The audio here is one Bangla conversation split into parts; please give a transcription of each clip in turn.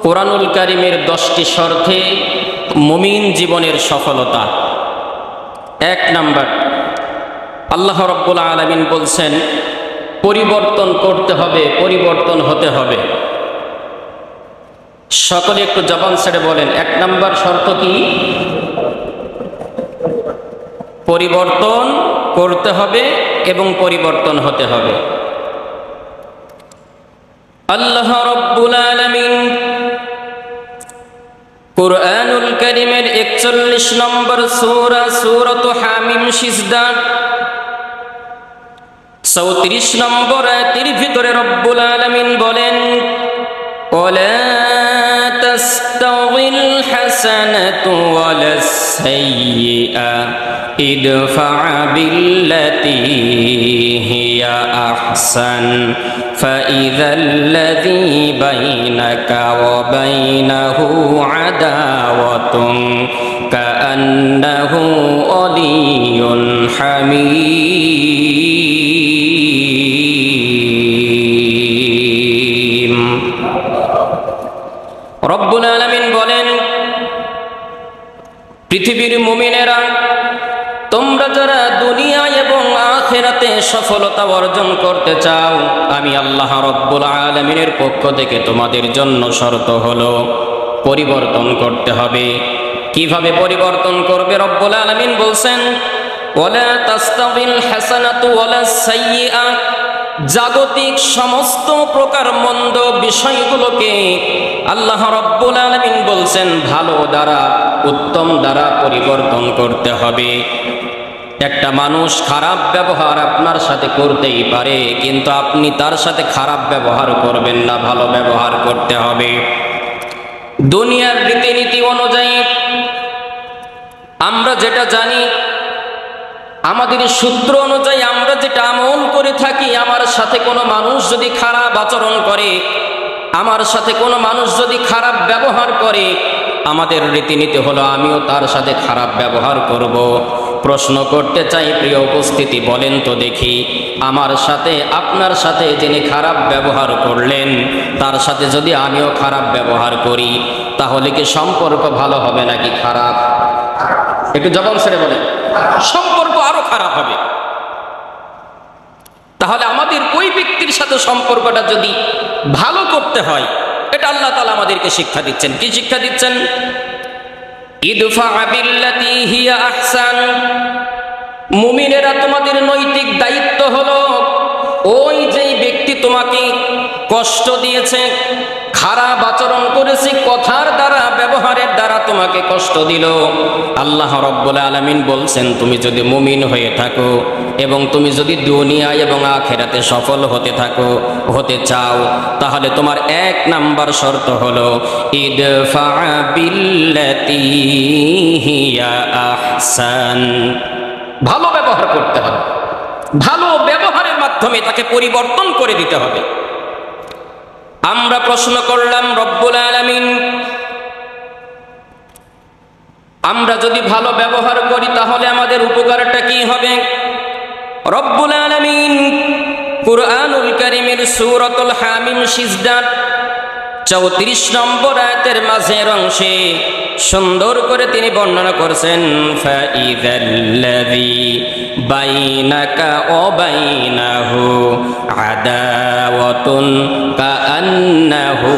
কোরআনুল কারীমের 10টি শর্তে মুমিন জীবনের সফলতা। 1 নাম্বার, আল্লাহ রাব্বুল আলামিন বলছেন পরিবর্তন করতে হবে, পরিবর্তন হতে হবে। সকলে একটু জবান ছেড়ে বলেন 1 নাম্বার শর্ত কি? পরিবর্তন করতে হবে এবং পরিবর্তন হতে হবে। আল্লাহ রাব্বুল আলামিন কুরআনুল কারীমের 41 নম্বর সূরা সূরাত হামিম সিজদা 34 নম্বর আয়াতের ভিতরে রব্বুল আলামিন বলেন, ওয়ালা তাস্তাউল হাসানাতু ওয়ালাস সাইয়্যিআ ইদফা বিল্লাতী হিয়া আহসান ফাইযাল্লাযী বাইনাকা ওয়া বাইনাহু আদাওয়াতুন কাআন্নাহু ওয়ালিয়্যুন হামীম। রব্বুল আলামিন বলেন, পৃথিবীর মুমিনেরা, তোমরা যারা দুনিয়া এবং আখিরাতে সফলতা অর্জন করতে চাও, আমি আল্লাহ রব্বুল আলামিনের পক্ষ থেকে তোমাদের জন্য শর্ত হলো পরিবর্তন করতে হবে। কিভাবে পরিবর্তন করবে? রব্বুল আলামিন বলছেন, ওয়ালা তাস্তাবিল হাসানাতু ওয়ালাস সাইয়্যিআ, জাগতিক সমস্ত প্রকার মন্দ বিষয়গুলোকে আল্লাহ রাব্বুল আলামিন বলছেন ভালো দ্বারা, উত্তম দ্বারা পরিবর্তন করতে হবে। একটা মানুষ খারাপ ব্যবহার আপনার সাথে করতেই পারে, কিন্তু আপনি তার সাথে খারাপ ব্যবহার করবেন না, ভালো ব্যবহার করতে হবে। দুনিয়ার রীতিনীতি অনুযায়ী আমরা যেটা জানি, আমাদের সূত্র অনুযায়ী আমরা যেটা আমল করে থাকি, আমার সাথে কোনো মানুষ যদি খারাপ আচরণ করে, আমার সাথে কোনো মানুষ যদি খারাপ ব্যবহার করে, আমাদের রীতিনীতি হলো আমিও তার সাথে খারাপ ব্যবহার করব। প্রশ্ন করতে চাই, প্রিয় উপস্থিতি, বলেন তো দেখি, আমার সাথে আপনার সাথে যিনি খারাপ ব্যবহার করলেন, তার সাথে যদি আমিও খারাপ ব্যবহার করি, তাহলে কি সম্পর্ক ভালো হবে নাকি খারাপ? একটু জবাব ছেড়ে বলেন। সম্পর্ক আরো খারাপ হবে। তাহলে আমাদের ওই ব্যক্তির সাথে সম্পর্কটা যদি ভালো করতে হয়, এটা আল্লাহ তাআলা আমাদেরকে শিক্ষা দিচ্ছেন। কি শিক্ষা দিচ্ছেন? ইদফা বিল্লাতী হিয়া আহসান। মুমিনেরা, তোমাদের নৈতিক দায়িত্ব হলো ওই যেই ব্যক্তি তোমাকে কষ্ট দিয়েছে, খারাপ আচরণ করেছে, কথার দ্বারা, ব্যবহারের দ্বারা তোমাকে কষ্ট দিল, আল্লাহ রাব্বুল আলামিন বলছেন তুমি যদি মুমিন হয়ে থাকো এবং তুমি যদি দুনিয়া এবং আখিরাতে সফল হতে চাও, তাহলে তোমার 1 নাম্বার শর্ত হলো ইদফা বিল্লাতী হিয়া আহসান। ভালো ব্যবহার করতে হবে, ভালো ব্যবহারের মাধ্যমে তাকে পরিবর্তন করে দিতে হবে। আমরা প্রশ্ন করলাম, রব্বুল আলামিন, আমরা যদি ভালো ব্যবহার করি তাহলে আমাদের উপকারটা কি হবে? রব্বুল আলামিন কুরআনুল কারীমের সূরাতুল হামিম সিজদা 34 নম্বর আয়াতের মাঝের অংশে সুন্দর করে তিনি বর্ণনা করেছেন, ফাইযাল্লাযী বাইনাকা ওয়া বাইনাহু আদাওয়াতুন কাআন্নাহু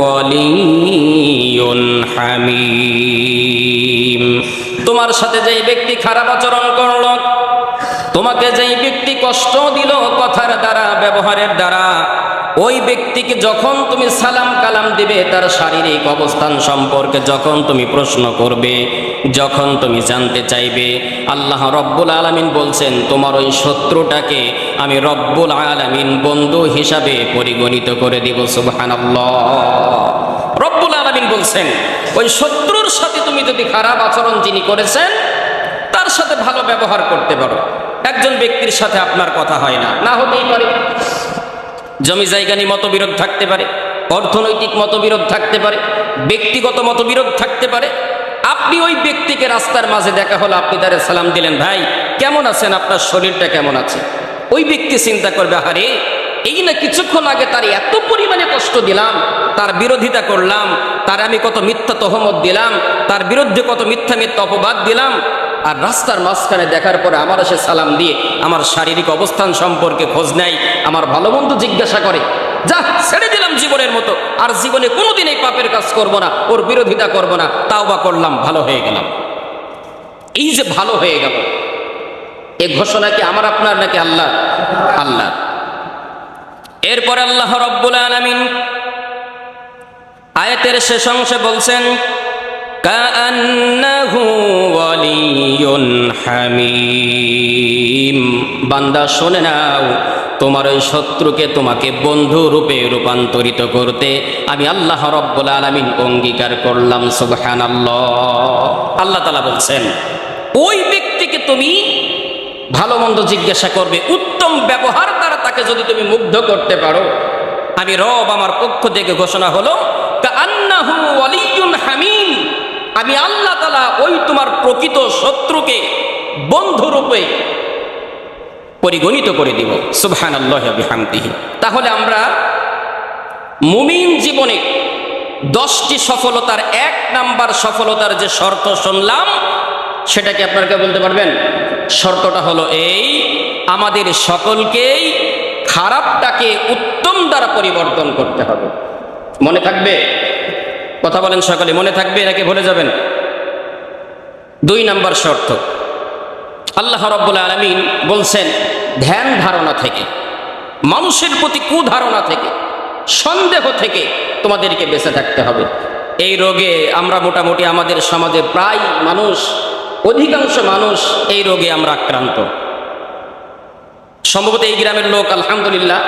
ওয়ালিয়্যুন হামীম। তোমার সাথে যেই ব্যক্তি খারাপ আচরণ করল, তোমাকে যেই ব্যক্তি কষ্ট দিল কথার দ্বারা, ব্যবহারের দ্বারা, ওই ব্যক্তিকে যখন তুমি সালাম কালাম দিবে, তার শারীরিক অবস্থান সম্পর্কে যখন তুমি প্রশ্ন করবে, যখন তুমি জানতে চাইবে, আল্লাহ রব্বুল আলামিন বলছেন তোমার ওই শত্রুটাকে আমি রব্বুল আলামিন বন্ধু হিসাবে পরিগণিত করে দিব। সুবহানাল্লাহ। রব্বুল আলামিন বলছেন ওই শত্রুর সাথে তুমি যদি খারাপ আচরণ যিনি করেছেন, তার সাথে ভালো ব্যবহার করতে পারো। একজন ব্যক্তির সাথে আপনার কথা হয় না হতেই পারে, জমি জায়গা নিয়ে মতবিরোধ থাকতে পারে, অর্থনৈতিক মতবিরোধ থাকতে পারে, ব্যক্তিগত মতবিরোধ থাকতে পারে। আপনি ওই ব্যক্তিকে রাস্তার মাঝে দেখা হলো, আপনি তারে সালাম দিলেন, ভাই কেমন আছেন, আপনার শরীরটা কেমন আছে? ওই ব্যক্তি চিন্তা করবে, আরে এই না কিছুক্ষণ আগে তার এত পরিমাণে কষ্ট দিলাম, তার বিরোধিতা করলাম, তার আমি কত মিথ্যা তহমত দিলাম, তার বিরুদ্ধে কত মিথ্যা মিথ্যা অপবাদ দিলাম, আর রাস্তার মাঝখানে দেখার পরে আমার এসে সালাম দিয়ে আমার শারীরিক অবস্থান সম্পর্কে খোঁজ নেয়, আমার ভালো মন্দ জিজ্ঞাসা করে। যা, ছেড়ে দিলাম জীবনের মতো, আর জীবনে কোনোদিন এই পাপের কাজ করব না, ওর বিরোধিতা করব না, তাওবা করলাম, ভালো হয়ে গেলাম। এই যে ভালো হয়ে গেল, এই ঘোষণা কি আমার আপনার নাকি আল্লাহ? আল্লাহ। এরপরে আল্লাহ রাব্বুল আলামিন আয়াতের শেষ অংশে বলছেন, কাআন্নাহু ওয়ালিয়ুন হামীম। বান্দা শোনে নাও, তোমার ওই শত্রুকে তোমাকে বন্ধু রূপে রূপান্তরিত করতে আমি আল্লাহ রাব্বুল আলামিন অঙ্গীকার করলাম। সুবহানাল্লাহ। আল্লাহ তাআলা বলছেন, ওই ব্যক্তিকে তুমি ভালো মন্দ জিজ্ঞাসা করবে, উত্তম ব্যবহার দ্বারা তাকে যদি তুমি মুগ্ধ করতে পারো, আমি রব আমার পক্ষ থেকে ঘোষণা হলো, কাআন্নাহু ওয়ালিয়ুন হামীম, আমি আল্লাহ তাআলা ওই তোমার প্রকৃত শত্রুকে বন্ধুরূপে পরিগণিত করে দিব। সুবহানাল্লাহি ওয়া বিহামদিহি। তাহলে আমরা মুমিন জীবনে 10টি সফলতার 1 নাম্বার সফলতার যে শর্ত শুনলাম, সেটাকে আপনারা বলতে পারবেন? শর্তটা হলো এই, আমাদের সকলকেই খারাপটাকে উত্তম দ্বারা পরিবর্তন করতে হবে। মনে থাকবে? কথা বলেন সকলে, মনে থাকবে নাকি ভুলে যাবেন? 2 নাম্বার শর্ত, আল্লাহ রাব্বুল আলামিন বলছেন, ধ্যান ধারণা থেকে, মানুষের প্রতি কুধারণা থেকে, সন্দেহ থেকে তোমাদেরকে বেঁচে থাকতে হবে। এই রোগে আমরা মোটামুটি আমাদের সমাজে প্রায় মানুষ, অধিকাংশ মানুষ এই রোগে আমরা আক্রান্ত। সম্ভবত এই গ্রামের লোক আলহামদুলিল্লাহ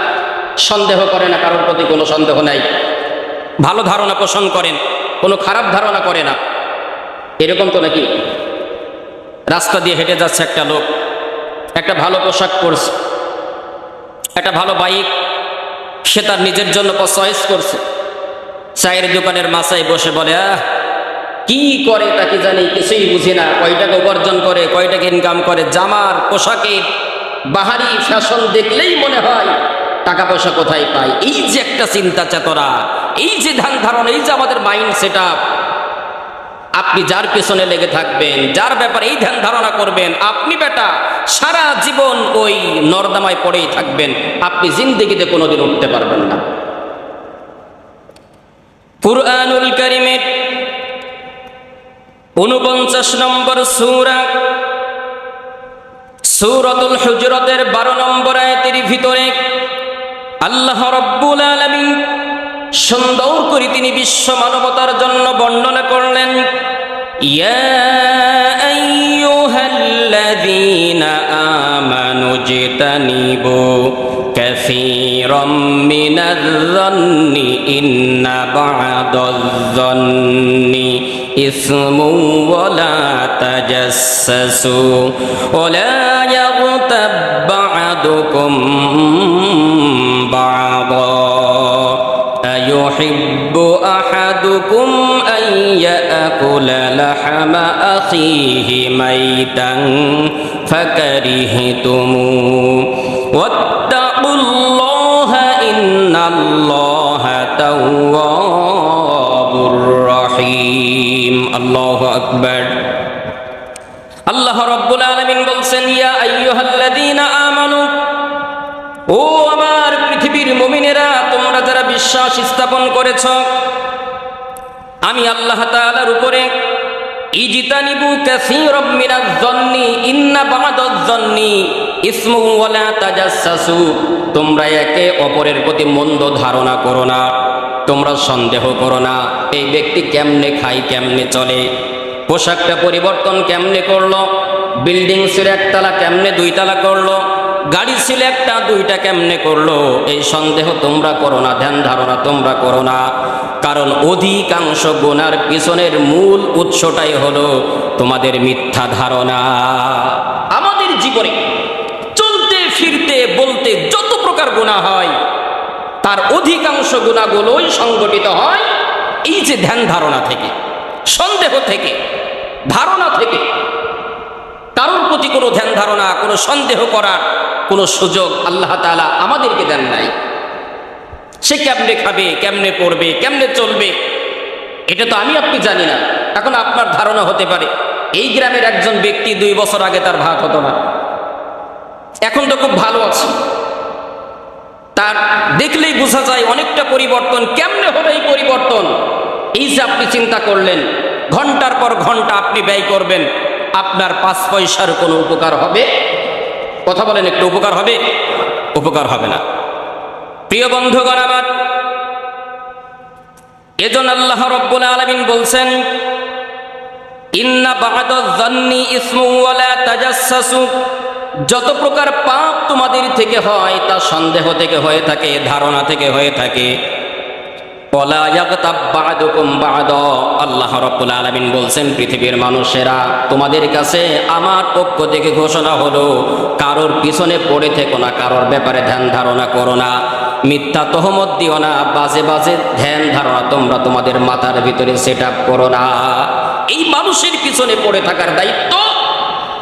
সন্দেহ করে না, কারোর প্রতি কোনো সন্দেহ নাই, ভালো ধারণা পোষণ করেন, কোনো খারাপ ধারণা করে না। এরকম তো নাকি? রাস্তা দিয়ে হেঁটে যাচ্ছে একটা লোক, একটা ভালো পোশাক পরছে, একটা ভালো বাইক সে তার নিজের জন্য চয়েস করছে, চায়ের দোকানের মাথায় বসে বলে, কি করে তা কি জানি, কিছুই বুঝি না, কয় টাকা উপার্জন করে, কয় টাকা ইনকাম করে, জামার পোশাকের বাহারি ফ্যাশন দেখলেই মনে হয় টাকা পয়সা কোথায় পায়। এই যে একটা চিন্তা চেতনা, এই যে ধ্যান ধারণা, এই যে আমাদের মাইন্ড সেট আপ, আপনি যার পেছনে লেগে থাকবেন, যার ব্যাপারে এই ধ্যান ধারণা করবেন, আপনি বেটা সারা জীবন ওই নর্দমায় পড়েই থাকবেন, আপনি জিন্দেগিতে কোনোদিন উঠতে পারবেন না। কুরআনুল কারীমের 49 নম্বর সূরা, সূরাতুল হুজরাতের 12 নম্বর আয়াতের ভিতরে আল্লাহ রাব্বুল আলামিন সুন্দর করে তিনি বিশ্ব মানবতার জন্য বর্ণনা করলেন, ইয়া আইয়ুহাল্লাযীনা আমানু জিতানিবু কাসীরাম মিনায-যন্নি ইন্না বা'দায-যন্নি ইসমু ওয়া লা তাজাসসু ওয়া লা ইয়াগতাব বা'দুকুম বা'দা আইয়ুহিব্বু আহাদুকুম আন ইয়াকুলা লাহমা আখিহি মাইতান ফাকারিহতুমু ওয়াত্তাকুল্লাহা ইন্নাল্লাহা তাওয়াবুর রহিম। আল্লাহু আকবার। আল্লাহ রাব্বুল আলামিন বলছেন, ইয়া আইয়ুহাল্লাযীনা আমানু, ও আমার পৃথিবীর মুমিনেরা, তোমরা যারা বিশ্বাস স্থাপন করেছ আমি আল্লাহ তাআলার উপরে, ইজতানিবু কাসীরাম মিনায-যন্নি ইন্না বা'দায-যন্নি ইসমু ওয়া লা তাজাসসু, তোমরা একে অপরের প্রতি মন্দ ধারণা করো না, তোমরা সন্দেহ করো না, এই ব্যক্তি কেমনে খায়, কেমনে চলে, পোশাকটা পরিবর্তন কেমনে করলো, বিল্ডিং ছিল 1 তলা কেমনে 2 তলা করলো, গাড়ি ছিল 1টা 2টা কেমনে করলো, এই সন্দেহ তোমরা করো না, ধ্যান ধারণা তোমরা করো না। কারণ অধিকাংশ গুনার পিছনের মূল উৎসটাই হলো তোমাদের মিথ্যা ধারণা। আমাদের জীবনে চলতে ফিরতে বলতে যত প্রকার গুনাহ হয়, তার অধিকাংশ গুনাহগুলোই সংগঠিত হয় এই যে ধ্যান ধারণা থেকে, সন্দেহ থেকে, ধারণা থেকে। কারোর প্রতি কোনো ধ্যান ধারণা, কোনো সন্দেহ করার কোনো সুযোগ আল্লাহ তাআলা আমাদেরকে দেন নাই। সে কেমনে খাবে, কেমনে পড়বে, কেমনে চলবে, এটা তো আমি আপনি জানি না। এখন আপনার ধারণা হতে পারে এই গ্রামের একজন ব্যক্তি 2 বছর আগে তার ভাত হতো না, এখন তো খুব ভালো আছে, তার দেখলেই বোঝা যায় অনেকটা পরিবর্তন। কেমনে হবে এই পরিবর্তন? এই যে আপনি চিন্তা করলেন, ঘন্টার পর ঘন্টা আপনি ব্যয় করবেন, আপনার 5 পয়সার কোনো উপকার হবে? কথা বলেন, একটু উপকার হবে? উপকার হবে না। প্রিয় বন্ধুগণ আমার, এজন্য আল্লাহ রাব্বুল আলামিন বলছেন, ইন্না বা'দায যান্নি ইসমু ওয়া লা তাজাসসু, যত প্রকার পাপ তোমাদের থেকে হয় তা সন্দেহ থেকে হয়ে থাকে, ধারণা থেকে হয়ে থাকে। ওয়ালা ইয়াগতাব বা'দুকুম বা'দা, আল্লাহ রাব্বুল আলামিন বলছেন, পৃথিবীর মানুষেরা তোমাদের কাছে আমার পক্ষ থেকে ঘোষণা হলো, কারোর পিছনে পড়ে থেকো না, কারোর ব্যাপারে ধ্যান ধারণা করো না, মিথ্যা তহমত দিও না, বাজে বাজে ধ্যান ধারণা তোমরা তোমাদের মাথার ভিতরে সেট আপ করো না। এই মানুষের পিছনে পড়ে থাকার দায়িত্ব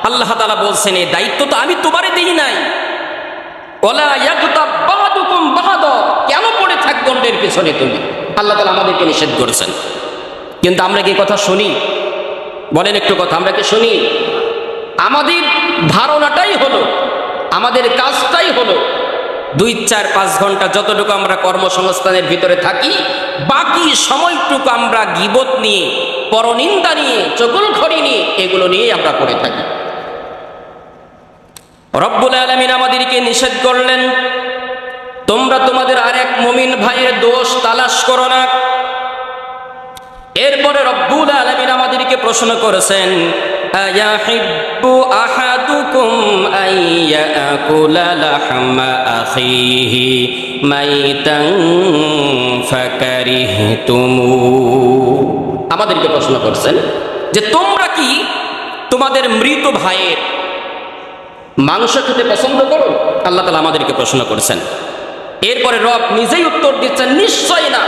আল্লাহ তাআলা বলছেন, এই দায়িত্ব তো আমি তোমারে দিই নাই। ওয়ালা ইয়াগতাব বা'দুকুম বা'দা, কেন পড়ে থাকবে অন্যের পিছনে তুমি? আল্লাহ তাআলা আমাদেরকে নিষেধ করেছেন, কিন্তু আমরা কি কথা শুনি? বলেন একটু কথা, আমরা কি শুনি? আমাদের ধারণাটাই হলো, আমাদের কাজটাই হলো 2-4-5 ঘন্টা যতটুকু আমরা কর্মসংস্থানের ভিতরে থাকি, বাকি সময়টুকু আমরা গীবত নিয়ে, পরনিন্দা নিয়ে, চগলখড়ি নিয়ে, এগুলো নিয়ে আমরা পড়ে থাকি। রব্বুল আলামিন আমাদেরকে নিষেধ করলেন, তোমরা তোমাদের আরেক মুমিন ভাইয়ের দোষ তালাশ করো না। এরপরে রব্বুল আলামিন আমাদেরকে প্রশ্ন করেছেন, আয়াহিব্বু আহাদুকুম আইয়াকুলা লাহমা আখিহি মাইতান ফাকারিহতুমু, আমাদেরকে প্রশ্ন করছেন যে তোমরা কি তোমাদের মৃত ভাইয়ের মাংস খেতে পছন্দ করো? আল্লাহ তাআলা আমাদেরকে প্রশ্ন করেছেন। এরপরে রব নিজেই উত্তর দিচ্ছেন, নিশ্চয় না,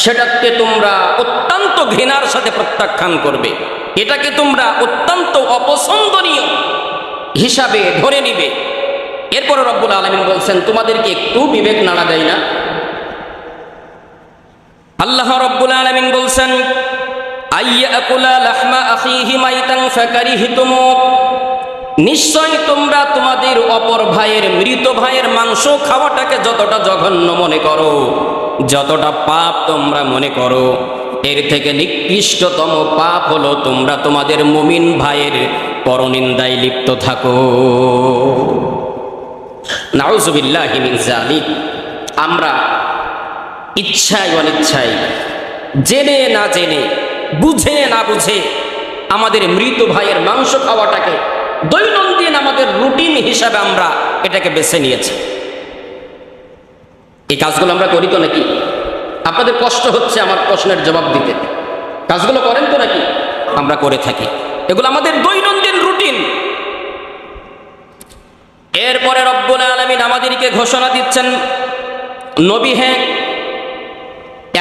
সেটাকে তোমরা অত্যন্ত ঘৃণার সাথে প্রত্যাখ্যান করবে, এটাকে তোমরা অত্যন্ত অপছন্দনীয় হিসাবে ধরে নিবে। এরপরে রব্বুল আলামিন বলছেন, তোমাদেরকে একটু বিবেক নাড়া দেয় না? আল্লাহ রব্বুল আলামিন বলছেন, আইয়াকুলা লাহমা আখিহি মাইতান ফাকারিহতুমু, নিশ্চয় তোমরা তোমাদের অপর ভাইয়ের, মৃত ভাইয়ের মাংস খাওয়াটাকে যতটা জঘন্য মনে করো, যতটা পাপ তোমরা মনে করো, এর থেকে নিকৃষ্টতম পাপ হলো তোমরা তোমাদের মুমিন ভাইয়ের পরনিন্দায় লিপ্ত থাকো। নাউযুবিল্লাহি মিন যালিক। আমরা ইচ্ছায় অনিচ্ছায়, জেনে না জেনে, বুঝে না বুঝে আমাদের মৃত ভাইয়ের মাংস খাওয়াটাকে দৈনন্দিন আমাদের রুটিন হিসাবে আমরা এটাকে বেছে নিয়েছি। এই কাজগুলো আমরা করি তো নাকি? আপনাদের কষ্ট হচ্ছে আমার প্রশ্নের জবাব দিতে, কাজগুলো করেন তো নাকি? আমরা করে থাকি, এগুলো আমাদের দৈনন্দিন রুটিন। এরপরে রব্বুল আলামিন আমাদেরকে ঘোষণা দিচ্ছেন, নবী হে,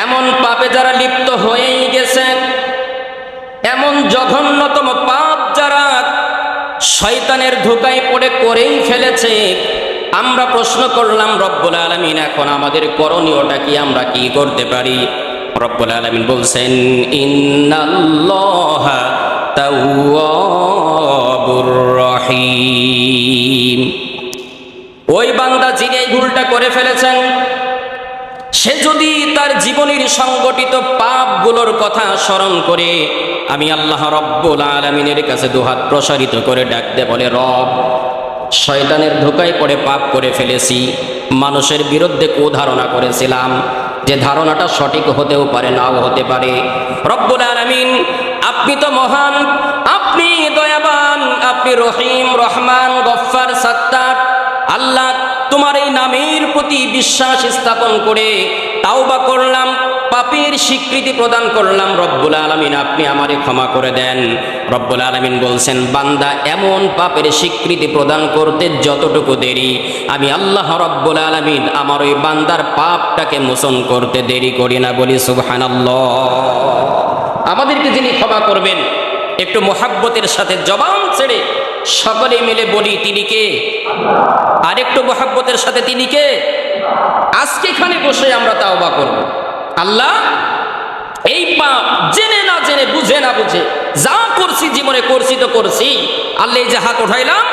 এমন পাপে যারা লিপ্ত হয়েই গেছেন, এমন জঘন্যতম পাপ যারা শয়তানের ধোঁকায় পড়ে করেই ফেলেছে, আমরা প্রশ্ন করলাম, রব্বুল আলামিন এখন আমাদের করণীয়টা কি, আমরা কি করতে পারি? রব্বুল আলামিন বলছেন, ইন্নাল্লাহা তাওয়াবুর রহিম। ওই বান্দা যিনি এই ভুলটা করে ফেলেছেন, সে যদি তার জীবনের সংগঠিত পাপগুলোর কথা স্মরণ করে আমি আল্লাহ রব্বুল আলামিনের কাছে দুহাত প্রসারিত করে ডাকতে বলে, রব, শয়তানের ধোঁকায় পড়ে পাপ করে ফেলেছি, মানুষের বিরুদ্ধে কুধারণা করেছিলাম, যে ধারণাটা সঠিক হতেও পারে, নাও হতে পারে। রব্বুল আলামিন, আপনি তো মহান, আপনি দয়াবান, আপনি রহিম, রহমান, গফফার, সাত্তার। আল্লাহ, তোমার এই নামের প্রতি বিশ্বাস স্থাপন করে তাওবা করলাম, পাপের স্বীকৃতি প্রদান করলাম। রব্বুল আলামিন, আপনি আমারে ক্ষমা করে দেন। রব্বুল আলামিন বলছেন, বান্দা এমন পাপের স্বীকৃতি প্রদান করতে যতটুকু দেরি, আমি আল্লাহ রব্বুল আলামিন আমার ওই বান্দার পাপটাকে মোচন করতে দেরি করি না। বলি সুবহানাল্লাহ। আমাদেরকে যিনি ক্ষমা করবেন, একটু মোহাব্বতের সাথে জবান ছেড়ে সকলে মিলে বলি, তিনি কে? আর একটু মোহাব্বতের সাথে, তিনি কে? আজকে এখানে বসে আমরা তাওবা করব। আল্লাহ, এই পাপ জেনে না জেনে, বুঝে না বুঝে যা করছি জীবনে করছি তো করছি, আল্লাহ এই যে হাত উঠাইলাম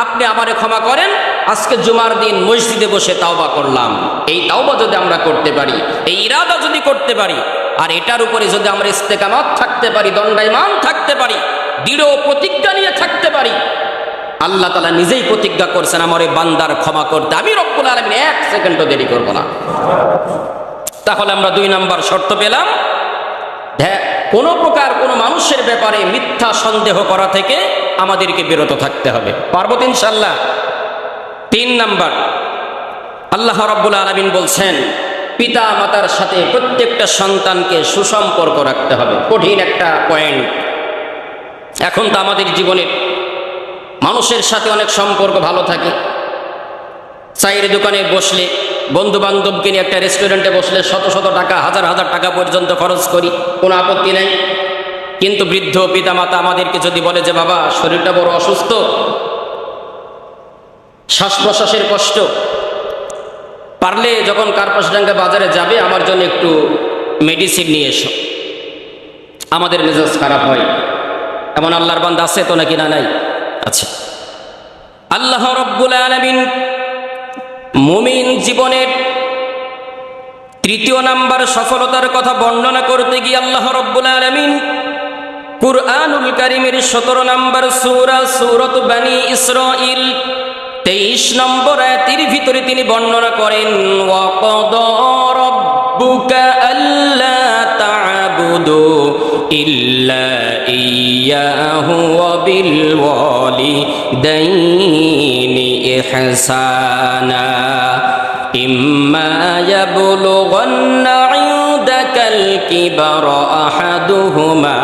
আপনি আমারে ক্ষমা করেন, আজকে জুমার দিন মসজিদে বসে তাওবা করলাম, এই তাওবা যদি আমরা করতে পারি, এই ইরাদা যদি করতে পারি, আর এটার উপরে যদি আমরা ইস্তেকামত থাকতে পারি, দণ্ডায়মান থাকতে পারি, দৃঢ় প্রতিজ্ঞা নিয়ে থাকতে পারি, আল্লাহ তাআলা নিজেই প্রতিজ্ঞা করছেন আমার এই বান্দার ক্ষমা করতে আমি রব্বুল আলামিন এক সেকেন্ডও দেরি করব না। তাহলে আমরা 2 নম্বর শর্ত পেলাম, কোনো প্রকার কোনো মানুষের ব্যাপারে মিথ্যা সন্দেহ করা থেকে আমাদেরকে বিরত থাকতে হবে। পারবো তো ইনশাআল্লাহ? 3 নম্বর, আল্লাহ রাব্বুল আলামিন বলছেন পিতা মাতার সাথে প্রত্যেকটা সন্তানকে সুসম্পর্ক রাখতে হবে। কঠিন একটা পয়েন্ট। এখন তো আমাদের জীবনের মানুষের সাথে অনেক সম্পর্ক ভালো থাকে, চায়ের দোকানে বসলে, বন্ধু বান্ধবকে নিয়ে একটা রেস্টুরেন্টে বসলে শত শত টাকা, হাজার হাজার টাকা পর্যন্ত খরচ করি, কোনো আপত্তি নাই। কিন্তু বৃদ্ধ পিতা মাতা আমাদেরকে যদি বলে যে বাবা শরীরটা বড় অসুস্থ, শ্বাস প্রশ্বাসের কষ্ট, পারলে যখন কার্পাসডাঙ্গা বাজারে যাবে আমার জন্য একটু মেডিসিন নিয়ে এসো, আমাদের মেজাজ খারাপ হয়। এমন আল্লাহর বান্দা আছে তো নাকি না? নাই, আচ্ছা। আল্লাহ রাব্বুল আলামিন মুমিন জীবনের 3 নাম্বার সফলতার কথা বর্ণনা করতে গিয়ে আল্লাহ রাব্বুল আলামিন কুরআনুল কারীমের 17 নম্বর সূরা সূরাত বনী ইসরাঈল 23 নম্বর আয়াতের ভিতরে তিনি বর্ণনা করেন ওয়া ক্বাদা রাব্বুকা আল্লা তা'বুদু ইল্লা ইয়াহু ওয়া বিল ওয়ালিদাইনি ইহসানা ইম্মা ইয়াবলুগান্না ইনদাকাল কিবারা আহাদুহুমা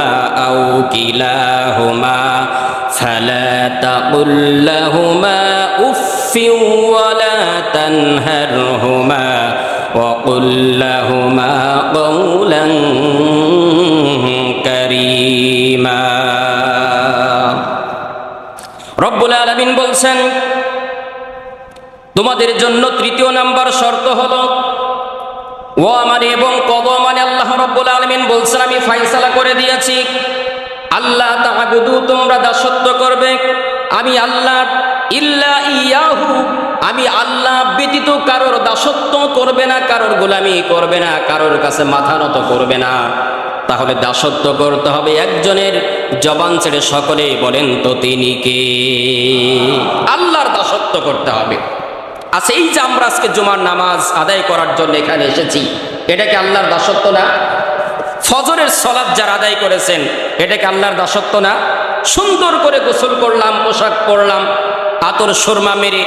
আও কিলাহুমা ফালা তাকুল লাহুমা উফফিন ওয়া লা তানহারহুমা ওয়া কুল লাহুমা কাওলান কারীমা। রব্বুল আলামিন বলছেন তোমাদের জন্য 3 নাম্বার শর্ত হলো ও মানে এবং কদা মানে আল্লাহ রাব্বুল আলামিন বলছেন আমি ফয়সালা করে দিয়েছি আল্লাহ তা'বুদু তোমরা দাসত্ব করবে আমি আল্লাহ ইল্লা ইয়াহু আমি আল্লাহ ব্যতীত কারোর দাসত্ব করবে না, কারোর গোলামি করবে না, কারোর কাছে মাথা নত করবে না। তাহলে দাসত্ব করতে হবে একজনের, জবান ছেড়ে সকলে বলেন তো তিনি কে? আল্লাহর দাসত্ব করতে হবে। আচ্ছা, এই যে আমরা আজকে জুমার নামাজ আদায় করার জন্য এখানে এসেছি, এটা কি আল্লাহর দাসত্ব না? ফজরের সালাত যারা আদায় করেছেন এটা কি আল্লাহর দাসত্ব না? সুন্দর করে গোসল করলাম, পোশাক পরলাম, আতর সুরমা মেরে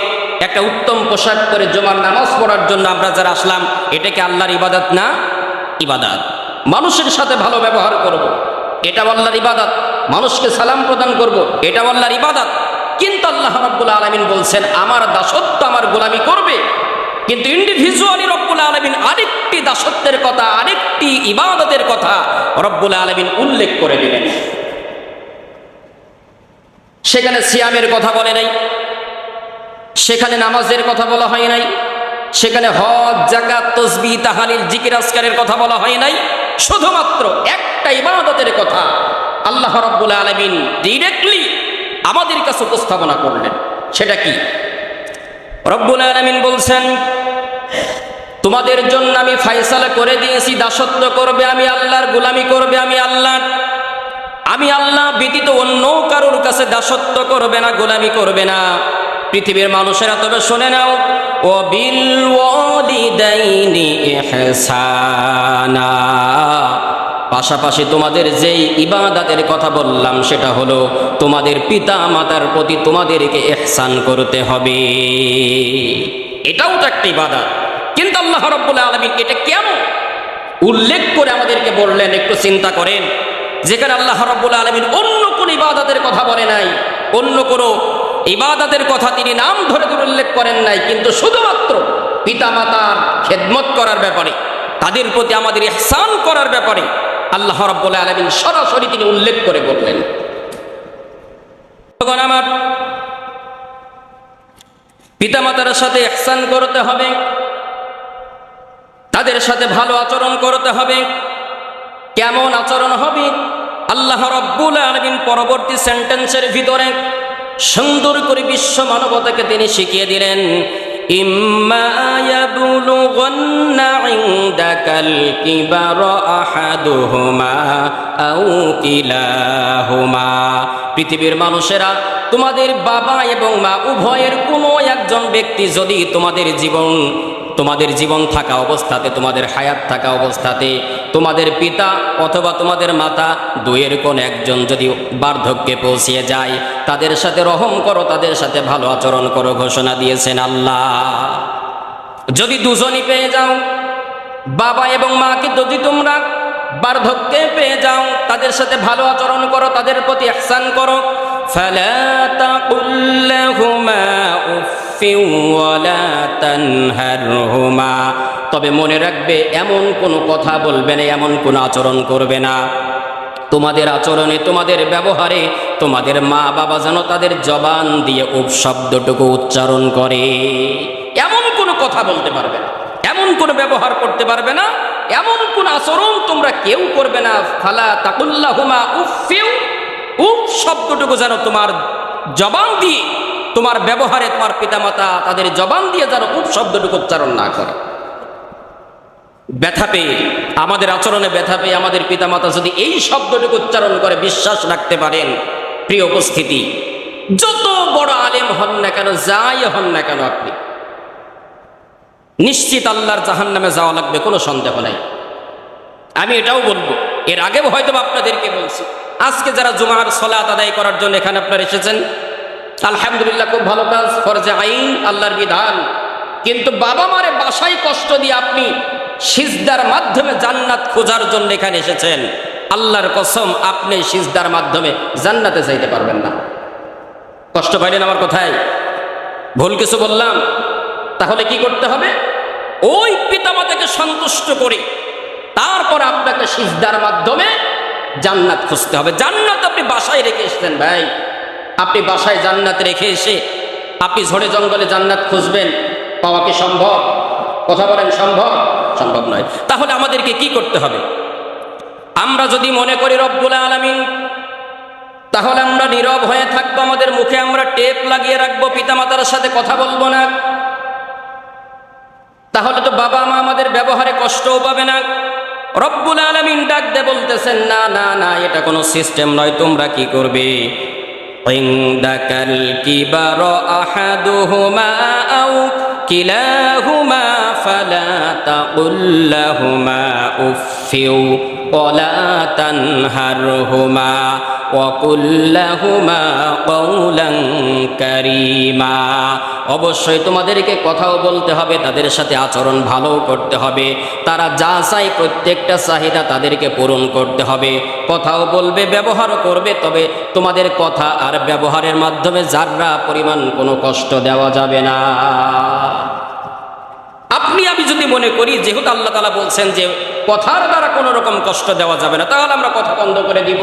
একটা উত্তম পোশাক পরে জুমার নামাজ পড়ার জন্য আমরা যারা আসলাম, এটা কি আল্লাহর ইবাদত না? ইবাদত। মানুষের সাথে ভালো ব্যবহার করব, এটা আল্লাহর ইবাদত। মানুষকে সালাম প্রদান করব, এটা আল্লাহর ইবাদত। কিন্তু আল্লাহ রাব্বুল আলামিন বলছেন আমার দাসত্ব আমার গোলামি করবে। কিন্তু ইন্ডিভিজুয়ালি রব্বুল আলামিন আরেকটি দাসত্বের কথা, আরেকটি ইবাদতের কথা রব্বুল আলামিন উল্লেখ করে দিলেন। সেখানে সিয়ামের কথা বলে নাই, সেখানে নামাজের কথা বলা হয় নাই, সেখানে হজ, যাকাত, তাসবিহ, তাহলিল, জিকির, আজকারের কথা বলা হয় নাই। শুধুমাত্র একটা ইবাদতের কথা আল্লাহ রাব্বুল আলামিন ডাইরেক্টলি আমাদের কাছে উপস্থাপনা করলেন। সেটা কি? রব্বুল আলামিন বলছেন তোমাদের জন্য আমি ফয়সালা করে দিয়েছি দাসত্ব করবে আমি আল্লাহর, গোলামি করবে আমি আল্লাহ। আমি আল্লাহ ব্যতীত অন্য কারোর কাছে দাসত্ব করবে না, গোলামি করবে না। পৃথিবীর মানুষেরা তবে শুনে নাও, ও বিল ওয়ালিদাইনি ইহসানা, পাশাপাশি তোমাদের যেই ইবাদতের কথা বললাম সেটা হলো তোমাদের পিতা মাতার প্রতি তোমাদেরকে ইহসান করতে হবে। এটাও তো একটা ইবাদত। কিন্তু আল্লাহ রাব্বুল আলামিন এটা কেন উল্লেখ করে আমাদেরকে বললেন একটু চিন্তা করেন। যেখানে আল্লাহ রাব্বুল আলামিন অন্য কোন ইবাদতের কথা বলে নাই, অন্য কোনো ইবাদতের কথা তিনি নাম ধরে ধরে উল্লেখ করেন নাই, কিন্তু শুধুমাত্র পিতা মাতার খেদমত করার ব্যাপারে, তাদের প্রতি আমাদের ইহসান করার ব্যাপারে আল্লাহ রাব্বুল আলামিন সরাসরি তিনি উল্লেখ করে বললেন। আমার পিতা মাতার সাথে ইহসান করতে হবে, তাদের সাথে ভালো আচরণ করতে হবে। কেমন আচরণ হবে? আল্লাহ রাব্বুল আলামিন পরবর্তী সেন্টেন্সের ভিতরে সুন্দর করে বিশ্ব মানবতাকে তিনি শিখিয়ে দিলেন, ইম্মা ইয়াবলুগান্না ইনদাকাল কিবারা আহাদুহুমা আও কিলাহুমা। পৃথিবীর মানুষেরা, তোমাদের বাবা এবং মা উভয়ের কোনো একজন ব্যক্তি যদি তোমাদের জীবন থাকা অবস্থাতে, তোমাদের হায়াত থাকা অবস্থাতে, তোমাদের পিতা অথবা তোমাদের মাতা দুয়ের কোন একজন যদি বার্ধক্যে পৌঁছিয়ে যায়, তাদের সাথে রহম করো, তাদের সাথে ভালো আচরণ করো, ঘোষণা দিয়েছেন আল্লাহ। যদি দুজনই পেয়ে যাও, বাবা এবং মাকে যদি তোমরা বার্ধক্যে পেয়ে যাও, তাদের সাথে ভালো আচরণ করো, তাদের প্রতি ইহসান করো। ফালা তাকুল লাহুমা উফফিন ওয়ালা তানহারহুমা, তবে মনে রাখবে এমন কোনো কথা বলবে না, এমন কোনো আচরণ করবে না, তোমাদের আচরণে, তোমাদের ব্যবহারে তোমাদের মা বাবা যেন তাদের জবান দিয়ে উফ শব্দটুকু উচ্চারণ করে। এমন কোনো কথা বলতে পারবে না, এমন কোনো ব্যবহার করতে পারবে না, এমন কোন আচরণ তোমরা কেউ করবে না। ফালা তাকুল লাহুমা উফফিন, উফ শব্দটুকু যেন তোমার জবান দিয়ে, তোমার ব্যবহারে তোমার পিতামাতা তাদের জবান দিয়ে যেন উফ শব্দটুকু উচ্চারণ না করে। ব্যথা পেয়ে, আমাদের আচরণে ব্যথা পেয়ে আমাদের পিতামাতা যদি এই শব্দটুকু উচ্চারণ করে, বিশ্বাস রাখতে পারেন প্রিয় উপস্থিতি, যত বড় আলেম হন না কেন, যাই হন না কেন, আপনি নিশ্চিত আল্লাহর জাহান্নামে যাওয়া লাগবে, কোনো সন্দেহ নাই। আমি এটাও বলবো, এর আগেও হয়তো আপনাদেরকে বলছি, আজকে যারা জুমার সালাত আদায় করার জন্য এখানে আপনারা এসেছেন, আলহামদুলিল্লাহ, খুব ভালো কাজ, ফরজে আইন, আল্লাহর বিধান। কিন্তু বাবা মারে বাসায় কষ্ট দিয়ে আপনি সিজদার মাধ্যমে জান্নাত খোঁজার জন্য এখানে এসেছেন, আল্লাহর কসম আপনি সিজদার মাধ্যমে জান্নাতে যাইতে পারবেন না। কষ্ট পাইলেন আমার কথায়? ভুল কিছু বললাম? তাহলে কি করতে হবে? ওই পিতামাতাকে সন্তুষ্ট করে তারপর আপনাকে সিজদার মাধ্যমে জান্নাত খুঁজতে হবে। জান্নাত আপনি বাসায় রেখে এসেছেন ভাই, আপনি বাসায় জান্নাত রেখে এসে আপনি ঝড়ে জঙ্গলে জান্নাত খুঁজবেন, পাওয়া কি সম্ভব? কথা বলেন, সম্ভব? সম্ভব নয়। তাহলে আমাদেরকে কি করতে হবে? আমরা যদি মনে করি রব্বুল আলামিন, তাহলে আমরা নীরব হয়ে থাকবো, আমাদের মুখে আমরা টেপ লাগিয়ে রাখবো, পিতামাতার সাথে কথা বলবো না, তাহলে তো বাবা মা আমাদের ব্যবহারে কষ্টও পাবে না। রব্বুল আলামিন ডাক দিয়ে বলতেছেন, না না না, এটা কোনো সিস্টেম নয়। তোমরা কি করবে? ইনদাকাল কিবারা আহাদুহুমা আও কিলাহুমা ফালা তাকুল লাহুমা উফফিন ওয়ালা তানহারহুমা ওয়া কুল লাহুমা কাওলান কারীমা। অবশ্যই তোমাদেরকে কথাও বলতে হবে, তাদের সাথে আচরণ ভালো করতে হবে, তারা যা চায় প্রত্যেকটা চাহিদা তাদেরকে পূরণ করতে হবে। কথাও বলবে, ব্যবহারও করবে, তবে তোমাদের কথা আর ব্যবহারের মাধ্যমে যারা পরিমাণ কোনো কষ্ট দেওয়া যাবে না। আপনি আমি যদি মনে করি যেহেতু আল্লাহ তাআলা বলছেন যে কথার দ্বারা কোনো রকম কষ্ট দেওয়া যাবে না, তাহলে আমরা কথা বন্ধ করে দিব।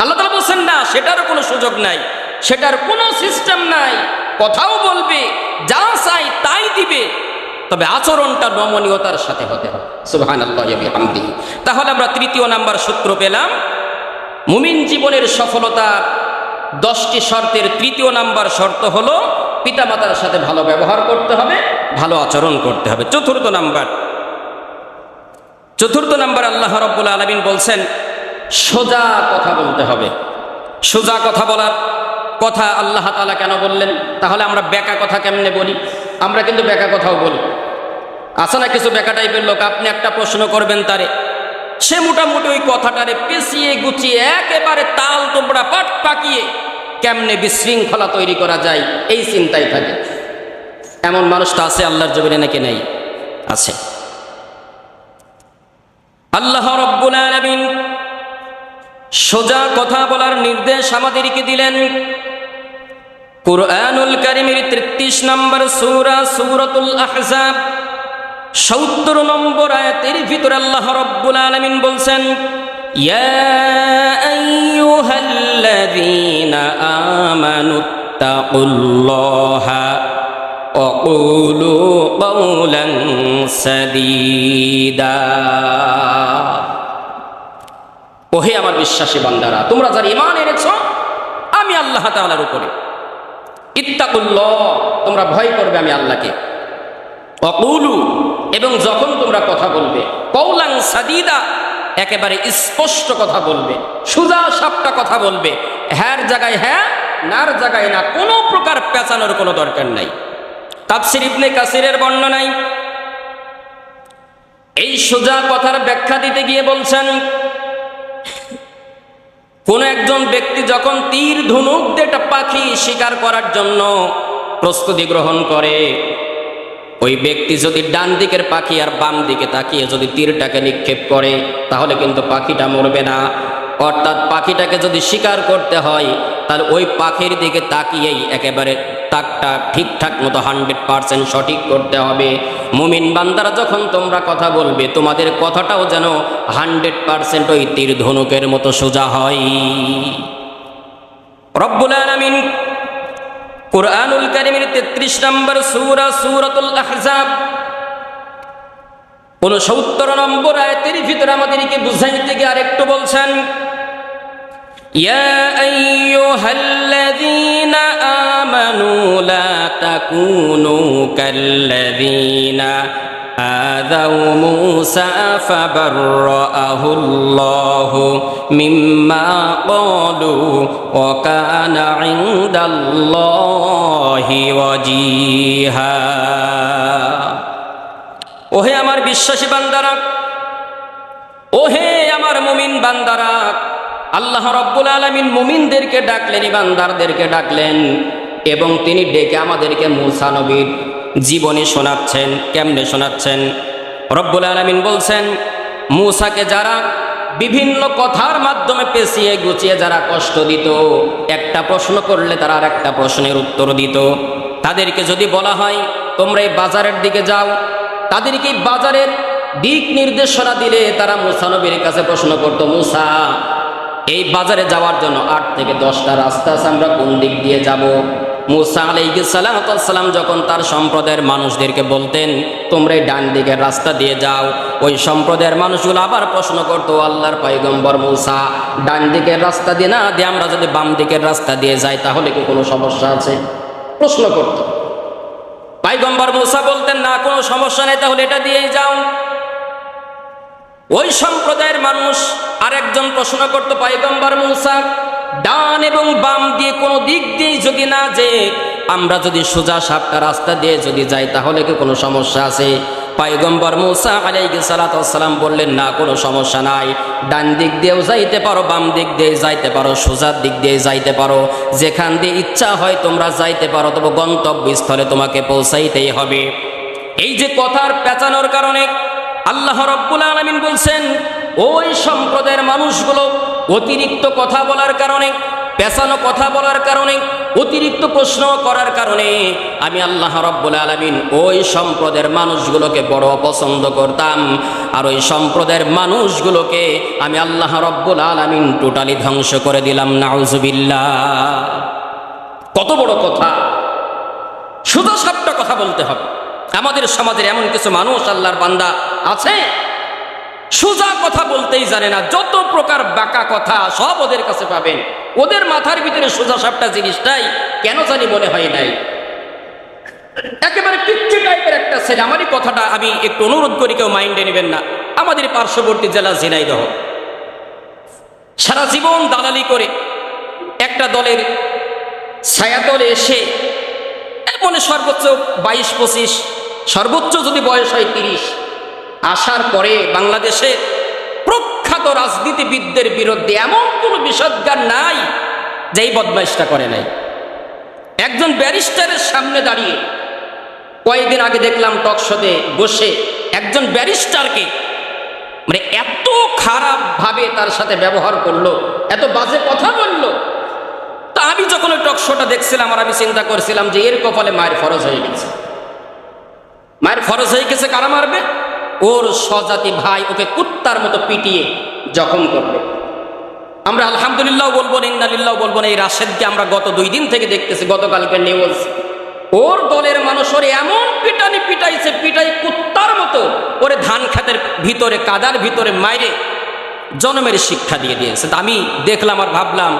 আল্লাহ তাআলা বলছেন না, সেটারও কোনো সুযোগ নাই, সেটার কোনো সিস্টেম নাই। কথাও বলবে, যা চাই তাই দিবে, তবে আচরণটা নমনীয়তার সাথে হতে হবে। সুবহানাল্লাহি ওয়া বিহামদিহি। তাহলে আমরা তৃতীয় নাম্বার সূত্র পেলাম, মুমিন জীবনের সফলতা 10টি শর্তের তৃতীয় নাম্বার শর্ত হলো পিতামাতার সাথে ভালো ব্যবহার করতে হবে, ভালো আচরণ করতে হবে। চতুর্থ নাম্বার আল্লাহ রাব্বুল আলামিন বলছেন সোজা কথা বলতে হবে। সোজা কথা বলার কথা আল্লাহ তাআলা কেন বললেন? তাহলে আমরা বেকা কথা কেমনে বলি? আমরা কিন্তু বেকা কথাও বলি। আছে না কিছু বেকা টাইপের লোক, আপনি একটা প্রশ্ন করবেন তারে, সে মোটামুটি ওই কথাটারে পেঁচিয়ে গুছিয়ে একেবারে তাল তোমরা পাট পাকিয়ে কেমনে বিশৃঙ্খলা তৈরি করা যায় এই চিন্তায় থাকে। এমন মানুষ তো আছে আল্লাহর জমিনে, নাকি নেই? আছে। আল্লাহ রাব্বুল আলামিন সোজা কথা বলার নির্দেশ আমাদেরকে দিলেন। কুরআনুল কারীমের 33 নম্বর সূরা সূরাতুল আহজাব 70 নম্বর আয়াতের ভিতরে আল্লাহ রাব্বুল আলামিন বলছেন, ইয়া আইয়ুহাল্লাযীনা আমানুত্তাকুল্লাহা ওয়া কুলু কাওলান সাদীদা। ওহে আমার বিশ্বাসী বান্দারা, তোমরা যারা ঈমান এনেছো আমি আল্লাহ তাআলার উপরে, ইত্তাকুল্লাহ, তোমরা ভয় করবে আমি আল্লাহকে, ওয়াকুলু, এবং যখন তোমরা কথা বলবে, কওলান সাদীদা, একেবারে স্পষ্ট কথা বলবে, সোজা সাপটা কথা বলবে, হ্যার জায়গায় হ্যাঁ, নার জায়গায় না, কোনো প্রকার পেঁচানোর কোনো দরকার নাই। তাফসীর ইবনে কাসিরের বর্ণনায় এই সোজা কথার ব্যাখ্যা দিতে গিয়ে বলছেন, কোন একজন ব্যক্তি যখন তীর ধনুক দিয়ে একটা পাখি শিকার করার জন্য প্রস্তুতি গ্রহণ করে, ওই ব্যক্তি যদি ডান দিকের পাখি আর বাম দিকে তাকিয়ে যদি তীরটাকে নিক্ষেপ করে, তাহলে কিন্তু পাখিটা মরবে না। অর্থাৎ পাখিটাকে যদি শিকার করতে হয়, তাহলে ওই পাখির দিকে তাকিয়েই একেবারে তাকটা ঠিকঠাক মতো 100% সঠিক করতে হবে। মুমিন বান্দারা যখন তোমরা কথা বলবে, তোমাদের কথাটাও যেন 100% ওই তীর ধনুকের মতো সোজা হয়। রব্বুল আলামিন কুরআনুল কারীমের 33 নম্বর সূরা সূরাতুল আহজাব 69 নম্বর আয়াতের ভিতরে আমাদেরকে বুঝাইতে গিয়ে আরেকটু বলছেন, ইয়া আইয়ুহাল্লাযীনা আমানু লা তাকুনু কাল্লাযীনা আযাউ মূসা ফাবাররাআহুল্লাহু মিম্মা ক্বালু ওয়া কানা ইনদাল্লাহি ওয়াজিহা। ওহে আমার বিশ্বাসী বান্দারা, ওহে আমার মুমিন বান্দারা, আল্লাহ রাব্বুল আলামিন মুমিনদেরকে ডাকলেন, ইমানদারদেরকে ডাকলেন, এবং তিনি ডেকে আমাদেরকে মূসা নবীর জীবনী শোনাচ্ছেন। কেমনে শোনাচ্ছেন? রব্বুল আলামিন বলছেন, মূসাকে যারা বিভিন্ন কথার মাধ্যমে পেঁচিয়ে গুছিয়ে যারা কষ্ট দিত, একটা প্রশ্ন করলে তারা আর একটা প্রশ্নের উত্তর দিত, তাদেরকে যদি বলা হয় তোমরা এই বাজারের দিকে যাও, তাদেরকে বাজারের দিক নির্দেশনা দিলে তারা মূসা নবীর কাছে প্রশ্ন করত, মূসা এই বাজারে যাওয়ার জন্য 8 থেকে 10টা রাস্তা আছে, আমরা কোন দিক দিয়ে যাব? মূসা আলাইহিস সালাম যখন তার সম্প্রদায়ের মানুষদেরকে বলতেন তোমরা এই ডান দিকের রাস্তা দিয়ে যাও, ওই সম্প্রদায়ের মানুষগুলো আবার প্রশ্ন করতো, আল্লাহর পয়গম্বর মূসা ডান দিকের রাস্তা দিয়ে না দিয়ে আমরা যদি বাম দিকের রাস্তা দিয়ে যাই তাহলে কি কোনো সমস্যা আছে? প্রশ্ন করত। পয়গম্বর মূসা বলতেন না, কোনো সমস্যা নেই, তাহলে এটা দিয়েই যাও। ওই সম্প্রদায়ের মানুষ আরেকজন প্রশ্ন করত, পয়গম্বর মূসা ডান এবং বাম দিয়ে কোনো দিক দিয়ে যদি না যে আমরা যদি সোজা সাপটা রাস্তা দিয়ে যদি যাই তাহলে কি কোনো সমস্যা আছে? পয়গম্বর মূসা আলাইহিস সালাম বললেন, না কোনো সমস্যা নাই, ডান দিক দিয়েও যাইতে পারো, বাম দিক দিয়ে যাইতে পারো, সোজার দিক দিয়ে যাইতে পারো, যেখান দিয়ে ইচ্ছা হয় তোমরা যাইতে পারো, তবে গন্তব্যস্থলে তোমাকে পৌঁছাইতেই হবে। এই যে কথার পেঁচানোর কারণে আল্লাহ রাব্বুল আলামিন বলছেন, ওই সম্প্রদায়ের মানুষগুলো অতিরিক্ত কথা বলার কারণে, পেছানো কথা বলার কারণে, অতিরিক্ত প্রশ্ন করার কারণে আমি আল্লাহ রাব্বুল আলামিন ওই সম্প্রদায়ের মানুষগুলোকে বড় অপছন্দ করতাম, আর ওই সম্প্রদায়ের মানুষগুলোকে আমি আল্লাহ রাব্বুল আলামিন টোটালি ধ্বংস করে দিলাম। নাউজুবিল্লাহ। কত বড় কথা! সোজা সাপটা কথা বলতে হবে। আমাদের সমাজের এমন কিছু মানুষ, আল্লাহর বান্দা আছে, সোজা কথা বলতেই জানে না, যত প্রকার বাঁকা কথা সব ওদের কাছে পাবেন। ওদের মাথার ভিতরে সোজা সাপটা জিনিসটাই কেন জানি মনে হয় নাই। একেবারে পিচ্ছি টাইপের একটা ছেলে। আমারই কথাটা আমি একটু অনুরোধ করি, কেউ মাইন্ডে নেবেন না। আমাদের পার্শ্ববর্তী জেলা ঝিনাইদহ, সারা জীবন দালালি করে একটা দলের ছায়াতলে এসে মনে সর্বোচ্চ 22-25, সর্বোচ্চ যদি বয়স হয় 30, আসার পরে বাংলাদেশে প্রখ্যাত রাজনীতিবিদদের বিরুদ্ধে এমন কোনো বিষোদ্গার নাই যে এই বদমাইশটা করে নাই। একজন ব্যারিস্টারের সামনে দাঁড়িয়ে কয়েকদিন আগে দেখলাম টকশোতে বসে একজন ব্যারিস্টারকে মানে এত খারাপ ভাবে তার সাথে ব্যবহার করলো, এত বাজে কথা বললো। তা আমি যখন ওই টকশোটা দেখছিলাম আর আমি চিন্তা করছিলাম যে এর কপালে মায়ের ফরজ হয়ে গেছে। মায়ের ফরজ হয়ে গেছে, কারা মারবে? ওর স্বজাতি ভাই ওকে কুত্তার মতো পিটিয়ে জখম করবে। আমরা আলহামদুলিল্লাহ বলবো না, ইন্নালিল্লাহ বলবো না। এই রাশেদকে আমরা গত 2 দিন থেকে দেখতেছি, গতকালকে নিউজ, ওর দলের মানুষ ওরে এমন পিটানি পিটাইছে, পিটাই কুত্তার মতো ওরে ধান খেতের ভিতরে কাদার ভিতরে মাইরে জন্মের শিক্ষা দিয়ে দিয়েছে। তা আমি দেখলাম আর ভাবলাম,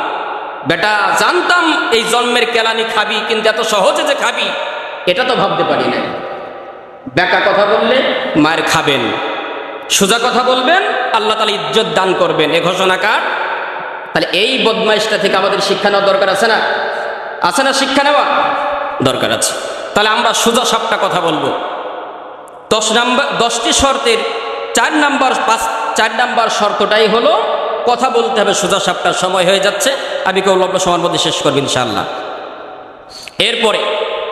বেটা জানতাম এই জন্মের কেলানি খাবি, কিন্তু এত সহজে যে খাবি এটা তো ভাবতে পারি না। বেকা কথা বললে মায়ের খাবেন, সোজা কথা বলবেন আল্লাহ তাআলা ইজ্জত দান করবেন, এ ঘোষণা কার? তাহলে এই বদমাইশটা থেকে আমাদের শিক্ষা নেওয়া দরকার আছে না? আছে না? শিক্ষা নেওয়া দরকার আছে। তাহলে আমরা সোজা সাপটা কথা বলবো। 10টি শর্তের 4 নাম্বার শর্তটাই হলো কথা বলতে হবে সোজা সাপটা। সময় হয়ে যাচ্ছে, আমি কেউ অল্প সময়ের মধ্যে শেষ করবো ইনশাআল্লাহ। এরপরে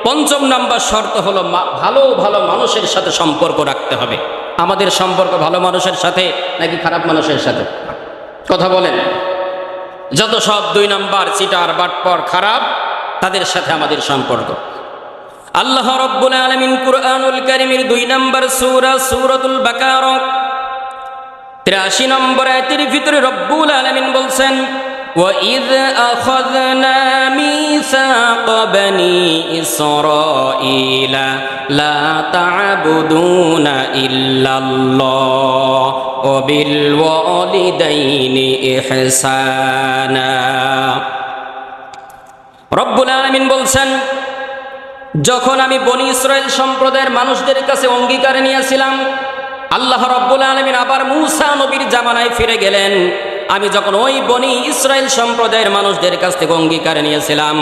5ম নাম্বার শর্ত হলো ভালো ভালো মানুষের সাথে সম্পর্ক রাখতে হবে। আমাদের সম্পর্ক ভালো মানুষের সাথে নাকি খারাপ মানুষের সাথে? কথা বলেন। যত সব 2 নাম্বার চিটার বাটপর খারাপ, তাদের সাথে আমাদের সম্পর্ক। আল্লাহ রাব্বুল আলামিন কুরআনুল কারীমের 2 নাম্বার সূরা সূরাতুল বাকারা 83 নম্বর আয়াতের ভিতরে রব্বুল আলামিন বলছেন, وَإِذْ أَخَذْنَا مِيثَاقَ بَنِي إِسْرَائِيلَ لَا تَعْبُدُونَ إِلَّا اللَّهَ وَبِالْوَالِدَيْنِ إِحْسَانًا। রব্বুল আলামিন বলছেন, যখন আমি বনি ইসরাইল সম্প্রদায়ের মানুষদের কাছে অঙ্গীকার নিয়েছিলাম, আল্লাহ রাব্বুল আলামিন আবার মূসা নবীর জামানায় ফিরে গেলেন। আমি যখন ওই বনি ইসরাইল সম্প্রদায়ের মানুষদের কাছ থেকে অঙ্গীকার নিয়েছিলাম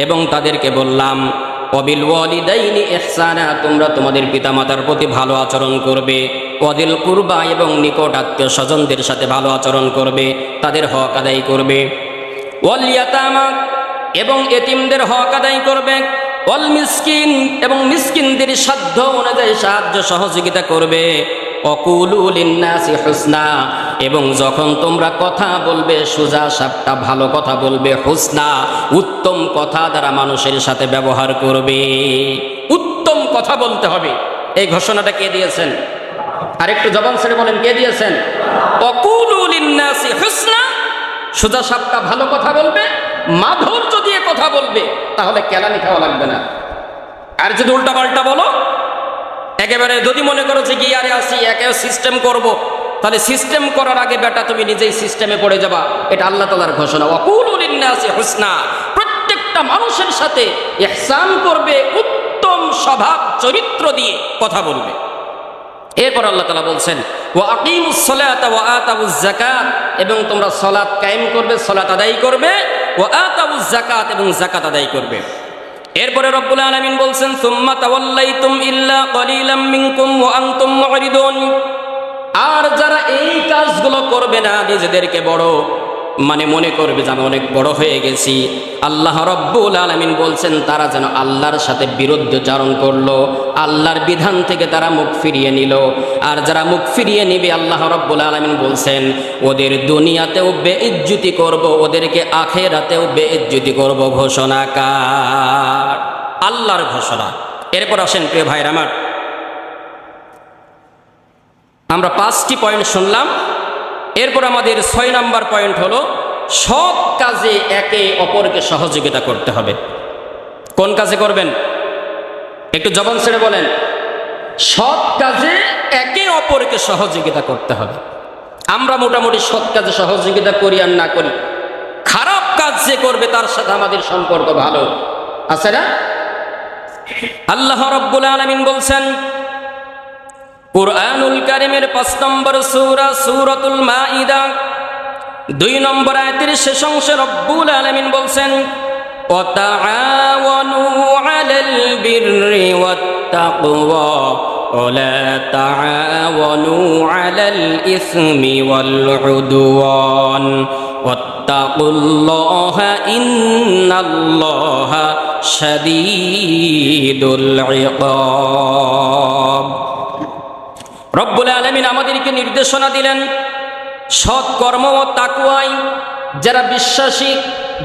এবং তাদেরকে বললাম, ওয়াবিল ওয়ালিদাইনি ইহসানা, তোমরা তোমাদের পিতামাতার প্রতি ভালো আচরণ করবে, ওয়াদিল কুরবা, এবং নিকট আত্মীয় স্বজনদের সাথে ভালো আচরণ করবে, তাদের হক আদায় করবে, ওয়াল ইয়াতামা, এবং এতিমদের হক আদায় করবে, ওয়াল মিসকিন, এবং মিসকিনদের সাধ্য অনুযায়ী সাহায্য সহযোগিতা করবে, ওয়াকুলু লিন্নাসি হুসনা, এবং যখন তোমরা কথা বলবে সোজা সাপটা ভালো কথা বলবে, হুসনা, উত্তম কথা দ্বারা মানুষের সাথে ব্যবহার করবে। উত্তম কথা বলতে হবে। এই ঘোষণাটা কে দিয়েছেন? আরেকটু জবান ছেড়ে বলেন, কে দিয়েছেন? ওয়াকুলু লিন্নাসি হুসনা, সোজা সাপটা ভালো কথা বলবে, মাধুর্য দিয়ে কথা বলবে, তাহলে কেলানি খাওয়া লাগবে না। আর যদি উল্টা পাল্টা বলো, একেবারে যদি মনে করো যে গিয়ারে আসি একে সিস্টেম করব, তাহলে সিস্টেম করার আগে বেটা তুমি নিজেই সিস্টেমে পড়ে যাবা। এটা আল্লাহ তাআলার ঘোষণা, ওয়াকুলু লিন্নাসি হুসনা, প্রত্যেকটা মানুষের সাথে ইহসান করবে, উত্তম স্বভাব চরিত্র দিয়ে কথা বলবে। এরপর আল্লাহ তাআলা বলছেন, ওয়া আকিমুস সালাতা ওয়া আতাউজ যাকাত, এবং তোমরা সালাত কায়েম করবে, সালাত আদায় করবে, ওয়া আতাউজ যাকাত, এবং যাকাত আদায় করবে। এরপরে রব্বুল আলামিন বলছেন, সুম্মা তাওয়াল্লাইতুম ইল্লা কলিলাম মিনকুম ওয়া আনতুম মুরিদুন, আর যারা এই কাজগুলো করবে না, নিজেদেরকে বড় মনে করবে যে আমি অনেক বড় হয়ে গেছি, আল্লাহ রব্বুল আলামিন বলছেন তারা যেন আল্লাহর সাথে বিরুদ্ধাচরণ করলো, আল্লাহর বিধান থেকে তারা মুখ ফিরিয়ে নিল। আর যারা মুখ ফিরিয়ে নিবে, আল্লাহ রব্বুল আলামিন বলছেন ওদের দুনিয়াতেও বেইজ্জতি করব, ওদেরকে আখিরাতেও বেইজ্জতি করব। ঘোষণা কার? আল্লাহর ঘোষণা। এরপর আসেন প্রিয় ভাইরা আমার, আমরা 5টি পয়েন্ট শুনলাম। এরপর আমাদের 6 নাম্বার পয়েন্ট হলো সৎ কাজে একে অপরকে সহযোগিতা করতে হবে। কোন কাজে করবেন? একটু জবান ছেড়ে বলেন। সৎ কাজে একে অপরকে সহযোগিতা করতে হবে। আমরা মোটামুটি সৎ কাজে সহযোগিতা করি আর না করি, খারাপ কাজ যে করবে তার সাথে আমাদের সম্পর্ক ভালো আছে না? আল্লাহ রাব্বুল আলামিন বলছেন কুরআনুল কারীমের 5 নম্বর সূরা সূরাতুল মাঈদা 2 নম্বর আয়াতের শেষ অংশে রব্বুল আলামিন বলছেন, ওয়া তাআওয়ানু আলাল বিররি ওয়াত তাকওয়া ওয়া লা তাআওয়ানু আলাল ইসমি ওয়াল উদওয়ান ওয়াত্তাকুল্লাহা ইন্নাল্লাহা শাদীদুল ইকাব। রব্বুল আলামিন আমাদেরকে নির্দেশনা দিলেন সৎ কর্ম ও তাকওয়ায় যারা বিশ্বাসী,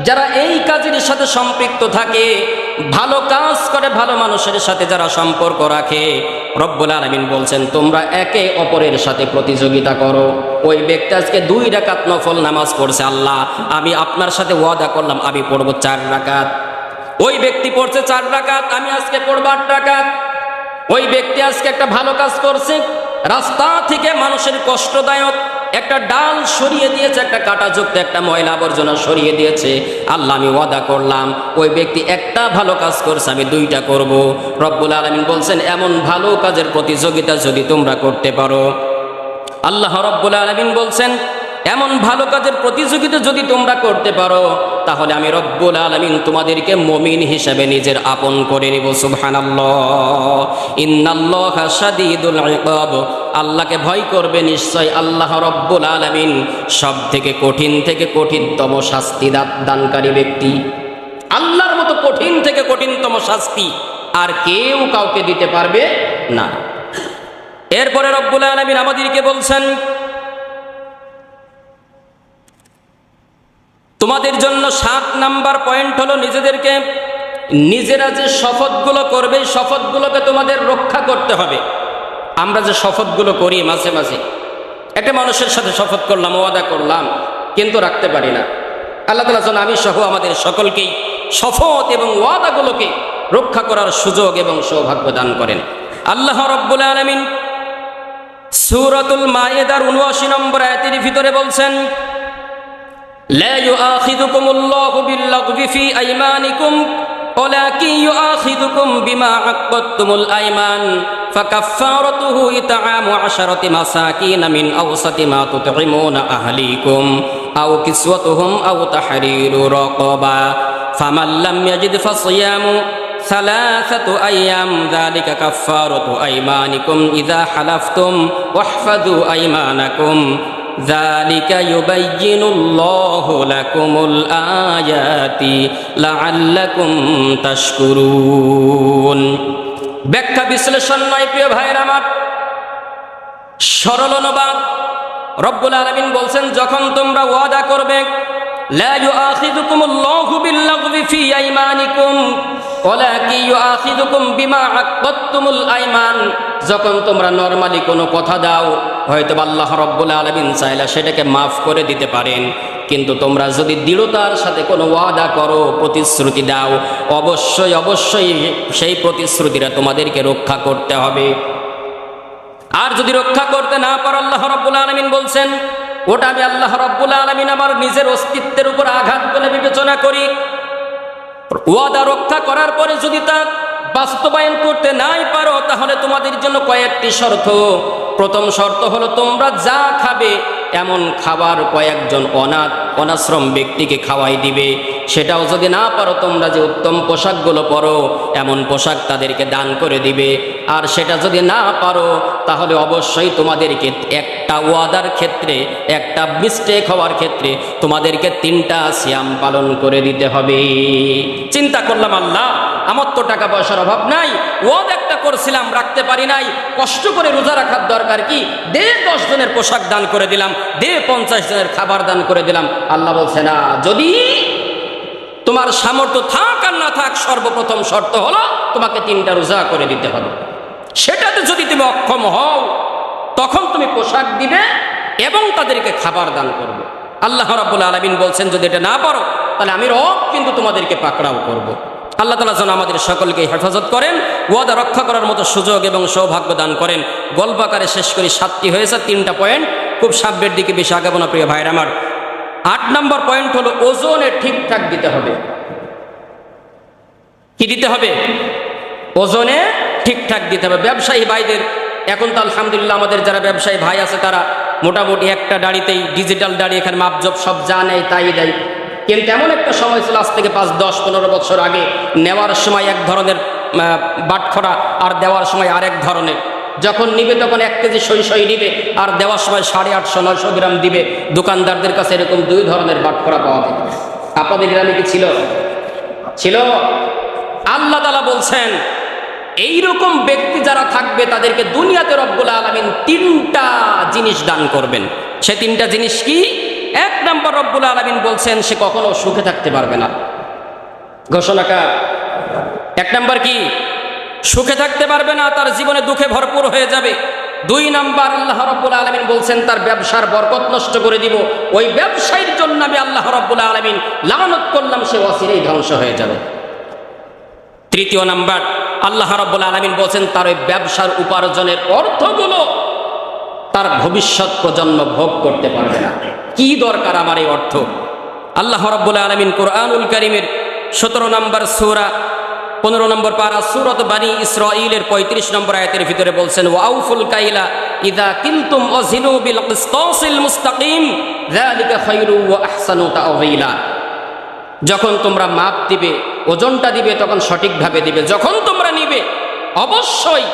যারা এই কাজের সাথে সম্পৃক্ত থাকে, ভালো কাজ করে, ভালো মানুষের সাথে যারা সম্পর্ক রাখে, রব্বুল আলামিন বলছেন তোমরা একে অপরের সাথে প্রতিযোগিতা করো। ওই ব্যক্তি আজকে 2 রাকাত নফল নামাজ পড়ছে, আল্লাহ আমি আপনার সাথে ওয়াদা করলাম আমি পড়ব 4 রাকাত। ওই ব্যক্তি পড়ছে 4 রাকাত, আমি আজকে পড়ব 8 রাকাত। ওই ব্যক্তি আজকে একটা ভালো কাজ করছে, রাস্তা থেকে মানুষের কষ্টদায়ক একটা ডাল সরিয়ে দিয়েছে, একটা কাঁটাযুক্ত একটা ময়লা আবর্জনা সরিয়ে দিয়েছে। আল্লাহ আমি ওয়াদা করলাম ওই ব্যক্তি একটা ভালো কাজ করছে, আমি দুইটা করব। রব্বুল আলামিন বলছেন এমন ভালো কাজের প্রতিযোগিতা যদি তোমরা করতে পারো, আল্লাহ রব্বুল আলামিন বলছেন এমন ভালো কাজের প্রতিযোগিতা যদি তোমরা করতে পারো, তাহলে আমি রব্বুল আলামিন তোমাদেরকে মুমিন হিসেবে নিজের আপন করে নিব। সুবহানাল্লাহ। ইন্নাল্লাহা শাদীদুল ইকাব। আল্লাহকে ভয় করবে, নিশ্চয় আল্লাহ রব্বুল আলামিন সব থেকে কঠিনতম শাস্তি দানকারী ব্যক্তি। আল্লাহর মতো কঠিন থেকে কঠিনতম শাস্তি আর কেউ কাউকে দিতে পারবে না। এরপরে রব্বুল আলামিন আমাদেরকে বলছেন তোমাদের জন্য 7 নাম্বার পয়েন্ট হলো নিজেরা যে শপথগুলো করবে শপথগুলোকে তোমাদের রক্ষা করতে হবে। আমরা যে শপথগুলো করি মাঝে মাঝে, একটা মানুষের সাথে শপথ করলাম, ওয়াদা করলাম, কিন্তু রাখতে পারি না। আল্লাহ তাআলা যেন আমি সহ আমাদের সকলকেই শপথ এবং ওয়াদাগুলোকে রক্ষা করার সুযোগ এবং সৌভাগ্য দান করেন। আল্লাহ রাব্বুল আলামিন সূরাতুল মায়েদার ৭৯ নম্বর আয়াতের ভিতরে বলছেন লা ইউআখিযুকুমুল্লাহু বিল্লাগবি ফি আইমানিকুম ওয়ালাকিন ইউআখিযুকুম বিমা আক্কাদতুমুল আইমান ফাকাফফারাতুহু ইতআমু 10 মাসাকিন মিন আওসাতি মা তুতঈমুনা আহলিকুম আও কিসওয়াতুহুম আও তাহরিরু রাকাবা ফামান লাম ইয়াজিদ ফাসিয়ামু 3 আইয়াম যালিকা কাফফারাতু আইমানিকুম ইযা হালাফতুম ওয়াহফাযু আইমানাকুম যালিকা ইউবাইয়িনুল্লাহু লাকুমুল আয়াতি লাআল্লাকুম তাশকুরুন। ব্যাখ্যা বিশ্লেষণ নয় প্রিয় ভাইয়ের আমার, সরল অনুবাদ। রব্বুল আলামিন বলছেন যখন তোমরা ওয়াদা করবে, লা ইউআখিযুকুমুল্লাহু বিল্লাগবি ফি আইমানিকুম ওয়ালাকিন ইউআখিযুকুম বিমা আক্কাদতুমুল আইমান, যখন তোমরা নরমালি কোনো কথা দাও, হয়তো আল্লাহ রব্বুল আলামিন চাইলে সেটাকে মাফ করে দিতে পারেন, কিন্তু তোমরা যদি দৃঢ়তার সাথে কোনো ওয়াদা করো, প্রতিশ্রুতি দাও, অবশ্যই সেই প্রতিশ্রুতিটা তোমাদেরকে রক্ষা করতে হবে। আর যদি রক্ষা করতে না পারো, আল্লাহ রব্বুল আলামিন বলছেন ওটা আমি আল্লাহ রব্বুল আলামিন আমার নিজের অস্তিত্বের উপর আঘাত বলে বিবেচনা করি। ওয়াদা রক্ষা করার পরে যদি তা বাস্তবায়ন করতে নাই পারো, তাহলে তোমাদের জন্য কয়েকটি শর্ত। প্রথম শর্ত হলো তোমরা যা খাবে এমন খাবার কয়েকজন অনাশ্রম ব্যক্তিকে খাওয়াই দিবে। সেটাও যদি না পারো, তোমরা যে উত্তম পোশাকগুলো পরো এমন পোশাক তাদেরকে দান করে দিবে। আর সেটা যদি না পারো, তাহলে অবশ্যই তোমাদেরকে একটা ওয়াদার ক্ষেত্রে, একটা মিস্টেক হওয়ার ক্ষেত্রে তোমাদেরকে 3টা সিয়াম পালন করে দিতে হবে। চিন্তা করলাম আল্লাহ আমার তো টাকা পয়সার অভাব নাই, ওয়াদা একটা করছিলাম রাখতে পারি নাই, কষ্ট করে রোজা রাখার দরকার কি, 10 জনের পোশাক দান করে দিলাম, 50 জনের খাবার দান করে দিলাম। আল্লাহ বলছে না, যদি তোমার সামর্থ্য থাক আর না থাক, সর্বপ্রথম শর্ত হলো তোমাকে 3টা রোজা করে দিতে হবে। সেটাতে যদি তুমি অক্ষম হও, তখন তুমি পোশাক দিবে এবং তাদেরকে খাবার দান করবে। আল্লাহ রাব্বুল আলামিন বলছেন যদি এটা না পারো, তাহলে আমি রব কিন্তু তোমাদেরকে পাকড়াও করব। আল্লাহ তাআলা যেন আমাদের সকলকে হেফাজত করেন, ওয়াদা রক্ষা করার মতো সুযোগ এবং সৌভাগ্য দান করেন। গল্প আকারে শেষ করি, 7টি হয়েছে, 3টা পয়েন্ট, খুব সাব্যের দিকে বেশি আগাবো না প্রিয় ভাইরা আমার। 8 নম্বর পয়েন্ট হলো ওজনে ঠিকঠাক দিতে হবে। কি দিতে হবে? ওজনে ঠিকঠাক দিতে হবে। ব্যবসায়ী ভাইদের এখন তো আলহামদুলিল্লাহ আমাদের যারা ব্যবসায়ী ভাই আছে তারা মোটামুটি একটা দাড়িতেই, ডিজিটাল দাড়ি, এখানে মাপজোপ সব যা নেয় তাই দেয়। কিন্তু এমন একটা সময় ছিল আজ থেকে 5, 10, 15 বছর আগে, নেওয়ার সময় এক ধরনের বাটখরা আর দেওয়ার সময় আরেক ধরনের। যখন নিবে তখন 1 কেজি সই নিবে, আর দেওয়ার সময় 850, 900 গ্রাম দিবে। দোকানদারদের কাছে এরকম 2 ধরনের বাটখরা পাওয়া যায়। আপনাদের গ্রামে কি ছিল? আল্লাহ তাআলা বলছেন এইরকম ব্যক্তি যারা থাকবে তাদেরকে দুনিয়াতে রব্বুল আলামিন 3টা জিনিস দান করবেন। সে 3টা জিনিস কি? 1 নম্বর, রব্বুল আলামিন বলছেন সে কখনো সুখে থাকতে পারবে না। ঘোষণাকার 1 নম্বর কি? সুখে থাকতে পারবে না, তার জীবনে দুঃখে ভরপুর হয়ে যাবে। 2 নম্বর, আল্লাহ রাব্বুল আলামিন বলছেন তার ব্যবসার বরকত নষ্ট করে দিব। ওই ব্যবসায়ীর জন্য আমি আল্লাহ রাব্বুল আলামিন লানত করলাম, সে অচিরেই ধ্বংস হয়ে যাবে। 3 নম্বর, আল্লাহ রাব্বুল আলামিন বলছেন তার ওই ব্যবসার উপার্জনের অর্থগুলো তার ভবিষ্যৎ প্রজন্ম ভোগ করতে পারবে না। কি দরকার আমার এই অর্থ? আল্লাহ রাব্বুল আলামিন কুরআনুল কারীমের 17 নম্বর সূরা 15 নম্বর পারা সূরাত বানী ইসরাঈলের 35 নম্বর আয়াতের ভিতরে বলছেন, ওয়াউফুল কাইলা ইযা কিলতুম ওয়াজিনু বিল কিসতাসিল মুস্তাকিম যালিকা খায়রু ওয়া আহসানু তা'ওয়িলা। যখন তোমরা মাপ দিবে, ওজনটা দিবে, তখন সঠিকভাবে দিবে। যখন তোমরা নিবে, অবশ্যই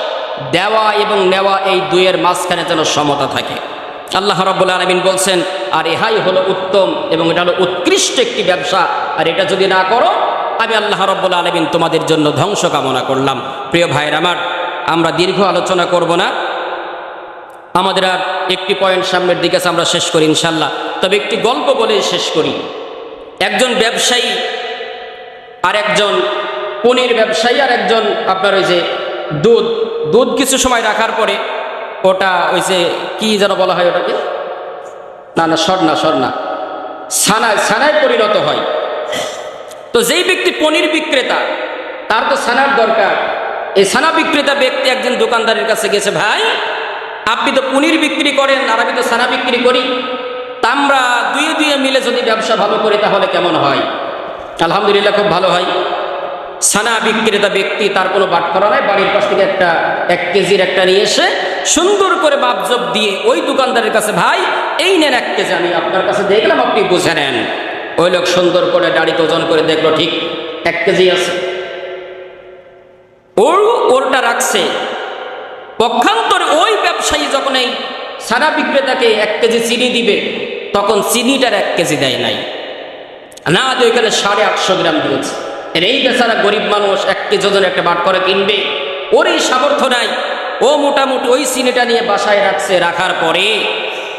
দেওয়া এবং নেওয়া এই দুইয়ের মাঝখানে যেন সমতা থাকে। আল্লাহ রাব্বুল আলামিন বলছেন, আর ইহাই হলো উত্তম এবং এটা হলো উৎকৃষ্ট একটি ব্যবসা, আর এটা যদি না করো আমি আল্লাহ রাব্বুল আলামিন তোমাদের জন্য ধ্বংস কামনা করলাম। প্রিয় ভাইয়ের আমার, আমরা দীর্ঘ আলোচনা করব না, আমাদের আর একটি পয়েন্ট সামনের দিকে আছে, আমরা শেষ করি ইনশাল্লাহ। তবে একটি গল্প বলে শেষ করি। একজন ব্যবসায়ী আর একজন পনির ব্যবসায়ী আর একজন আপনার ওই যে দুধ কিছু সময় রাখার পরে ওটা ওই যে কি যেন বলা হয় ওটাকে, না স্বর্ণা ছানায় পরিণত হয়। তো যেই ব্যক্তি পনির বিক্রেতা, তার তো ছানার দরকার। এই ছানা বিক্রেতা ব্যক্তি একজন দোকানদারের কাছে গেছে, ভাই আপনি তো পনির বিক্রি করেন আর আমি তো ছানা বিক্রি করি, তা আমরা দুয়ে মিলে যদি ব্যবসা ভালো করি তাহলে কেমন হয়? আলহামদুলিল্লাহ, খুব ভালো হয়। ছানা বিক্রেতা ব্যক্তি, তার কোনো বাটখারা নাই, বাড়ির পাশ থেকে 1 কেজির একটা নিয়ে এসে সুন্দর করে মাপজোপ দিয়ে ওই দোকানদারের কাছে, ভাই এই নেন 1 কেজি, আমি আপনার কাছে দেখলাম আপনি বুঝে নেন। ওই লোক সুন্দর করে দাড়িতে ওজন করে দেখলো ঠিক 1 কেজি আছে, ওরটা রাখছে। পক্ষান্তরে ওই ব্যবসায়ী যখন এই ছানা বিক্রেতাকে 1 কেজি চিনি দিবে, তখন চিনিটার 1 কেজি দেয় নাই, না দিয়ে ওইখানে 850 গ্রাম দিয়েছে। এই বেচারা গরিব মানুষ 1 কেজি ওজনের একটা বাটখারা কিনবে, ওর এই সামর্থ্য নাই। ও মোটামুটি ওই চিনিটা নিয়ে বাসায় রাখছে। রাখার পরে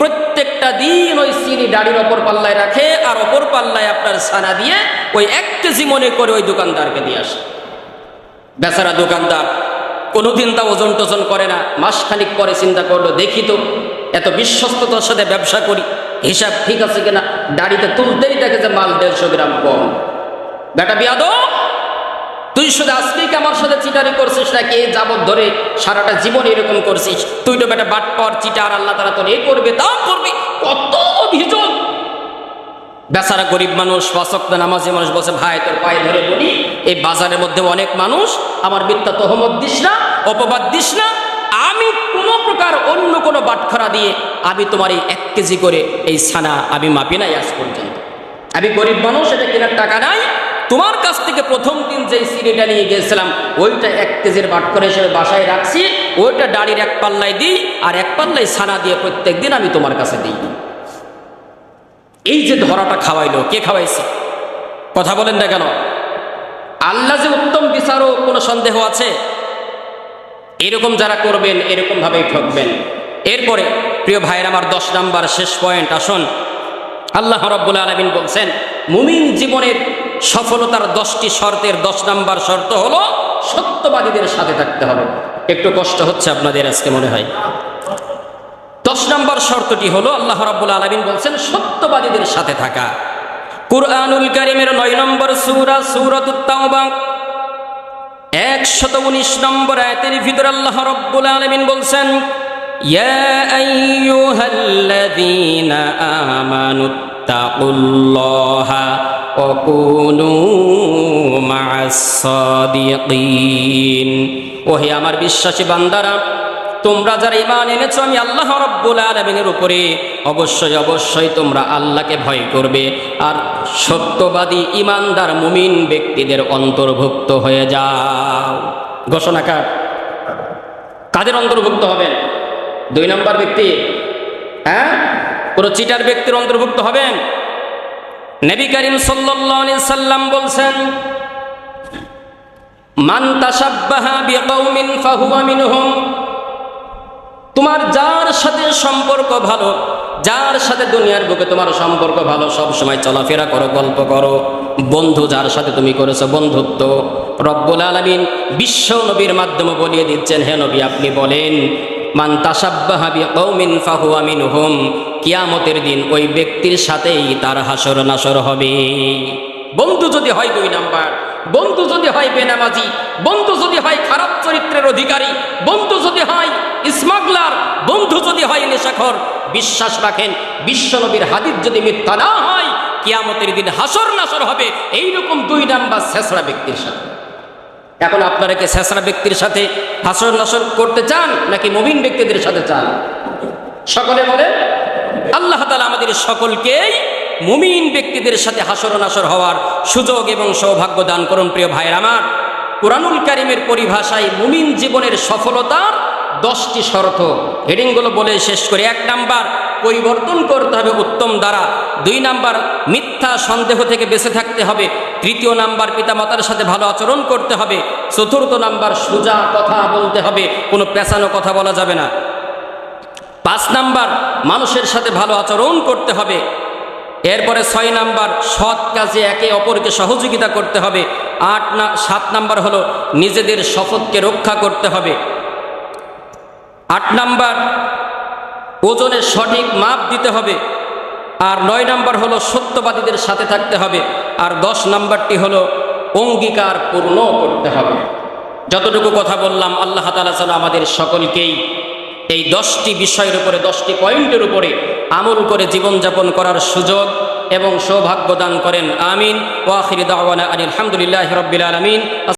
প্রত্যেকটা দিন ওই চিনি দাড়ির ওপর পাল্লায় রাখে, আর ওপর পাল্লায় আপনার ছানা দিয়ে ওই 1 কেজি মনে করে ওই দোকানদারকে দিয়ে আসে। বেচারা দোকানদার কোনোদিন তা ওজন টোজন করে না। মাসখানিক পরে চিন্তা করলো, দেখি তো এত বিশ্বস্ততার সাথে ব্যবসা করি, হিসাব ঠিক আছে কিনা। দাড়িতে তুলতেই দেখে যে মাল 150 গ্রাম কম। বেটা বিয়াদব, তুই শুধু আজকেই আমার সাথে চিটারি করছিস নাকি এই যাবত ধরে সারাটা জীবন এরকম করছিস? তুই তো বেটা বাটপার, চিটার, আল্লাহ তাআলা তোর এই করবে তা করবে, কত অভিযোগ। বেচারা গরিব মানুষ, 5 ওয়াক্ত নামাজি মানুষ বলছে, ভাই তোর পায়ে ধরে বলি, এই বাজারের মধ্যে অনেক মানুষ, আমার মিথ্যা তহমত দিস না, অপবাদ দিস না। আমি কোনো প্রকার অন্য কোনো বাটখারা দিয়ে আমি তোমার এই 1 কেজি করে এই ছানা আমি মাপি নাই আজ পর্যন্ত। আমি গরিব মানুষ, এটা কেনার টাকা নাই। তোমার কাছ থেকে প্রথম দিন যে চিনিটা নিয়ে গিয়েছিলাম, ওইটা 1 কেজির বাটখারা হিসেবে বাসায় রাখছি, ওইটা দাড়ির 1 পাল্লায় দিই, আর 1 পাল্লায় ছানা দিয়ে প্রত্যেক দিন আমি তোমার কাছে দিই। এই যে ধরাটা খাওয়াইলো, কে খাওয়াইছে? কথা বলেন না কেন? আল্লাহ যে উত্তম বিচারক, কোনো সন্দেহ আছে? এরকম যারা করবেন এরকম ভাবেই ঠকবেন। এরপরে প্রিয় ভাইয়ের আমার 10 নাম্বার শেষ পয়েন্ট আসুন। আল্লাহ রাব্বুল আলামিন বলছেন, মুমিন জীবনের সফলতার 10টি শর্তের 10 নাম্বার শর্ত হলো সত্যবাদীদের সাথে থাকতে হবে। একটু কষ্ট হচ্ছে আপনাদের আজকে মনে হয়। 10 নম্বর শর্তটি হলো, আল্লাহ রাব্বুল আলামিন বলছেন সত্যবাদীদের সাথে থাকা। কুরআনুল কারীমের 9 নম্বর সূরা সূরাতুত তাওবা 119 নম্বর আয়াতের ভিতরে আল্লাহ রাব্বুল আলামিন বলছেন, ইয়া আইয়ুহাল্লাযীনা আমানুত্তাকুল্লাহা ওয়া কুনু মা'আস সাদিকিন। ওহে আমার বিশ্বাসী বান্দারা, তোমরা যারা ঈমান এনেছো আমি আল্লাহ রাব্বুল আলামিনের উপরে, অবশ্যই তোমরা আল্লাহকে ভয় করবে, আর সত্যবাদী ঈমানদার মুমিন ব্যক্তিদের অন্তর্ভুক্ত হয়ে যাও। ঘোষণা কাদের অন্তর্ভুক্ত হবেন? 2 নম্বর ব্যক্তি, পুরো চিটার ব্যক্তির অন্তর্ভুক্ত হবেন। নবী করিম সাল্লাল্লাহু আলাইহি সাল্লাম বলছেন, মান তাশাব্বাহা বিকওমিন ফাহুয়া মিনহুম। তোমার যার সাথে সম্পর্ক ভালো, যার সাথে দুনিয়ার বুকে তোমার সম্পর্ক ভালো, সব সময় চলাফেরা করো, গল্প করো, বন্ধু যার সাথে তুমি করেছো বন্ধুত্ব, রব্বুল আলামিন বিশ্ব নবীর মাধ্যমে বলিয়ে দিচ্ছেন, হে নবী আপনি বলেন, মান তাশাব্বাহা বিকওমিন ফাহুয়া মিনহুম। কিয়ামতের দিন ওই ব্যক্তির সাথেই তার হাসর নাসর হবে। বন্ধু যদি হয় 2 নাম্বার, বন্ধু যদি হয় বেনামাজি, বন্ধু যদি হয় খারাপ চরিত্রের অধিকারী, বন্ধু যদি হয় স্মাগলার, বন্ধু যদি হয় নেশাখোর, বিশ্বাস রাখেন বিশ্বনবীর হাদিস যদি মিথ্যা না হয়, কিয়ামতের দিন হাসর নাসর হবে এইরকম 2 নাম্বার ছেঁচড়া ব্যক্তির সাথে। এখন আপনারা কি ছেঁচড়া ব্যক্তির সাথে হাসর নাসর করতে চান নাকি মুমিন ব্যক্তিদের সাথে চান? সকলে বলে। আল্লাহ তাআলা আমাদের সকলকেই মুমিন ব্যক্তিদের সাথে হাসর নাসর হওয়ার সুযোগ এবং সৌভাগ্য দান করুন। প্রিয় ভাইয়ের আমার, কুরআনুল কারীমের পরিভাষায় মুমিন জীবনের সফলতার 10টি শর্ত, হেডিংগুলো বলে শেষ করে। 1 নাম্বার, পরিবর্তন করতে হবে উত্তম দ্বারা। 2 নাম্বার, মিথ্যা সন্দেহ থেকে বেঁচে থাকতে হবে। 3 নাম্বার, পিতামাতার সাথে ভালো আচরণ করতে হবে। 4 নাম্বার, সোজা কথা বলতে হবে, কোনো পেঁচানো কথা বলা যাবে না। 5 নাম্বার, মানুষের সাথে ভালো আচরণ করতে হবে। এরপরে 6 নাম্বার, সৎ কাজে একে অপরকে সহযোগিতা করতে হবে। 7 নাম্বার হলো নিজেদের শপথকে রক্ষা করতে হবে। 8 নাম্বার, ওজনের সঠিক মাপ দিতে হবে। আর 9 নাম্বার হলো সত্যবাদীদের সাথে থাকতে হবে। আর 10 নাম্বারটি হলো অঙ্গীকার পূর্ণ করতে হবে। যতটুকু কথা বললাম, আল্লাহ তাআলা যেন আমাদের সকলকেই এই 10টি বিষয়ের উপরে, 10টি পয়েন্টের উপরে আমল করে জীবনযাপন করার সুযোগ এবং সৌভাগ্য দান করেন। আমিন। ওয়া আখিরু দাওয়ানা আনিল হামদুলিল্লাহি রাব্বিল আলামিন।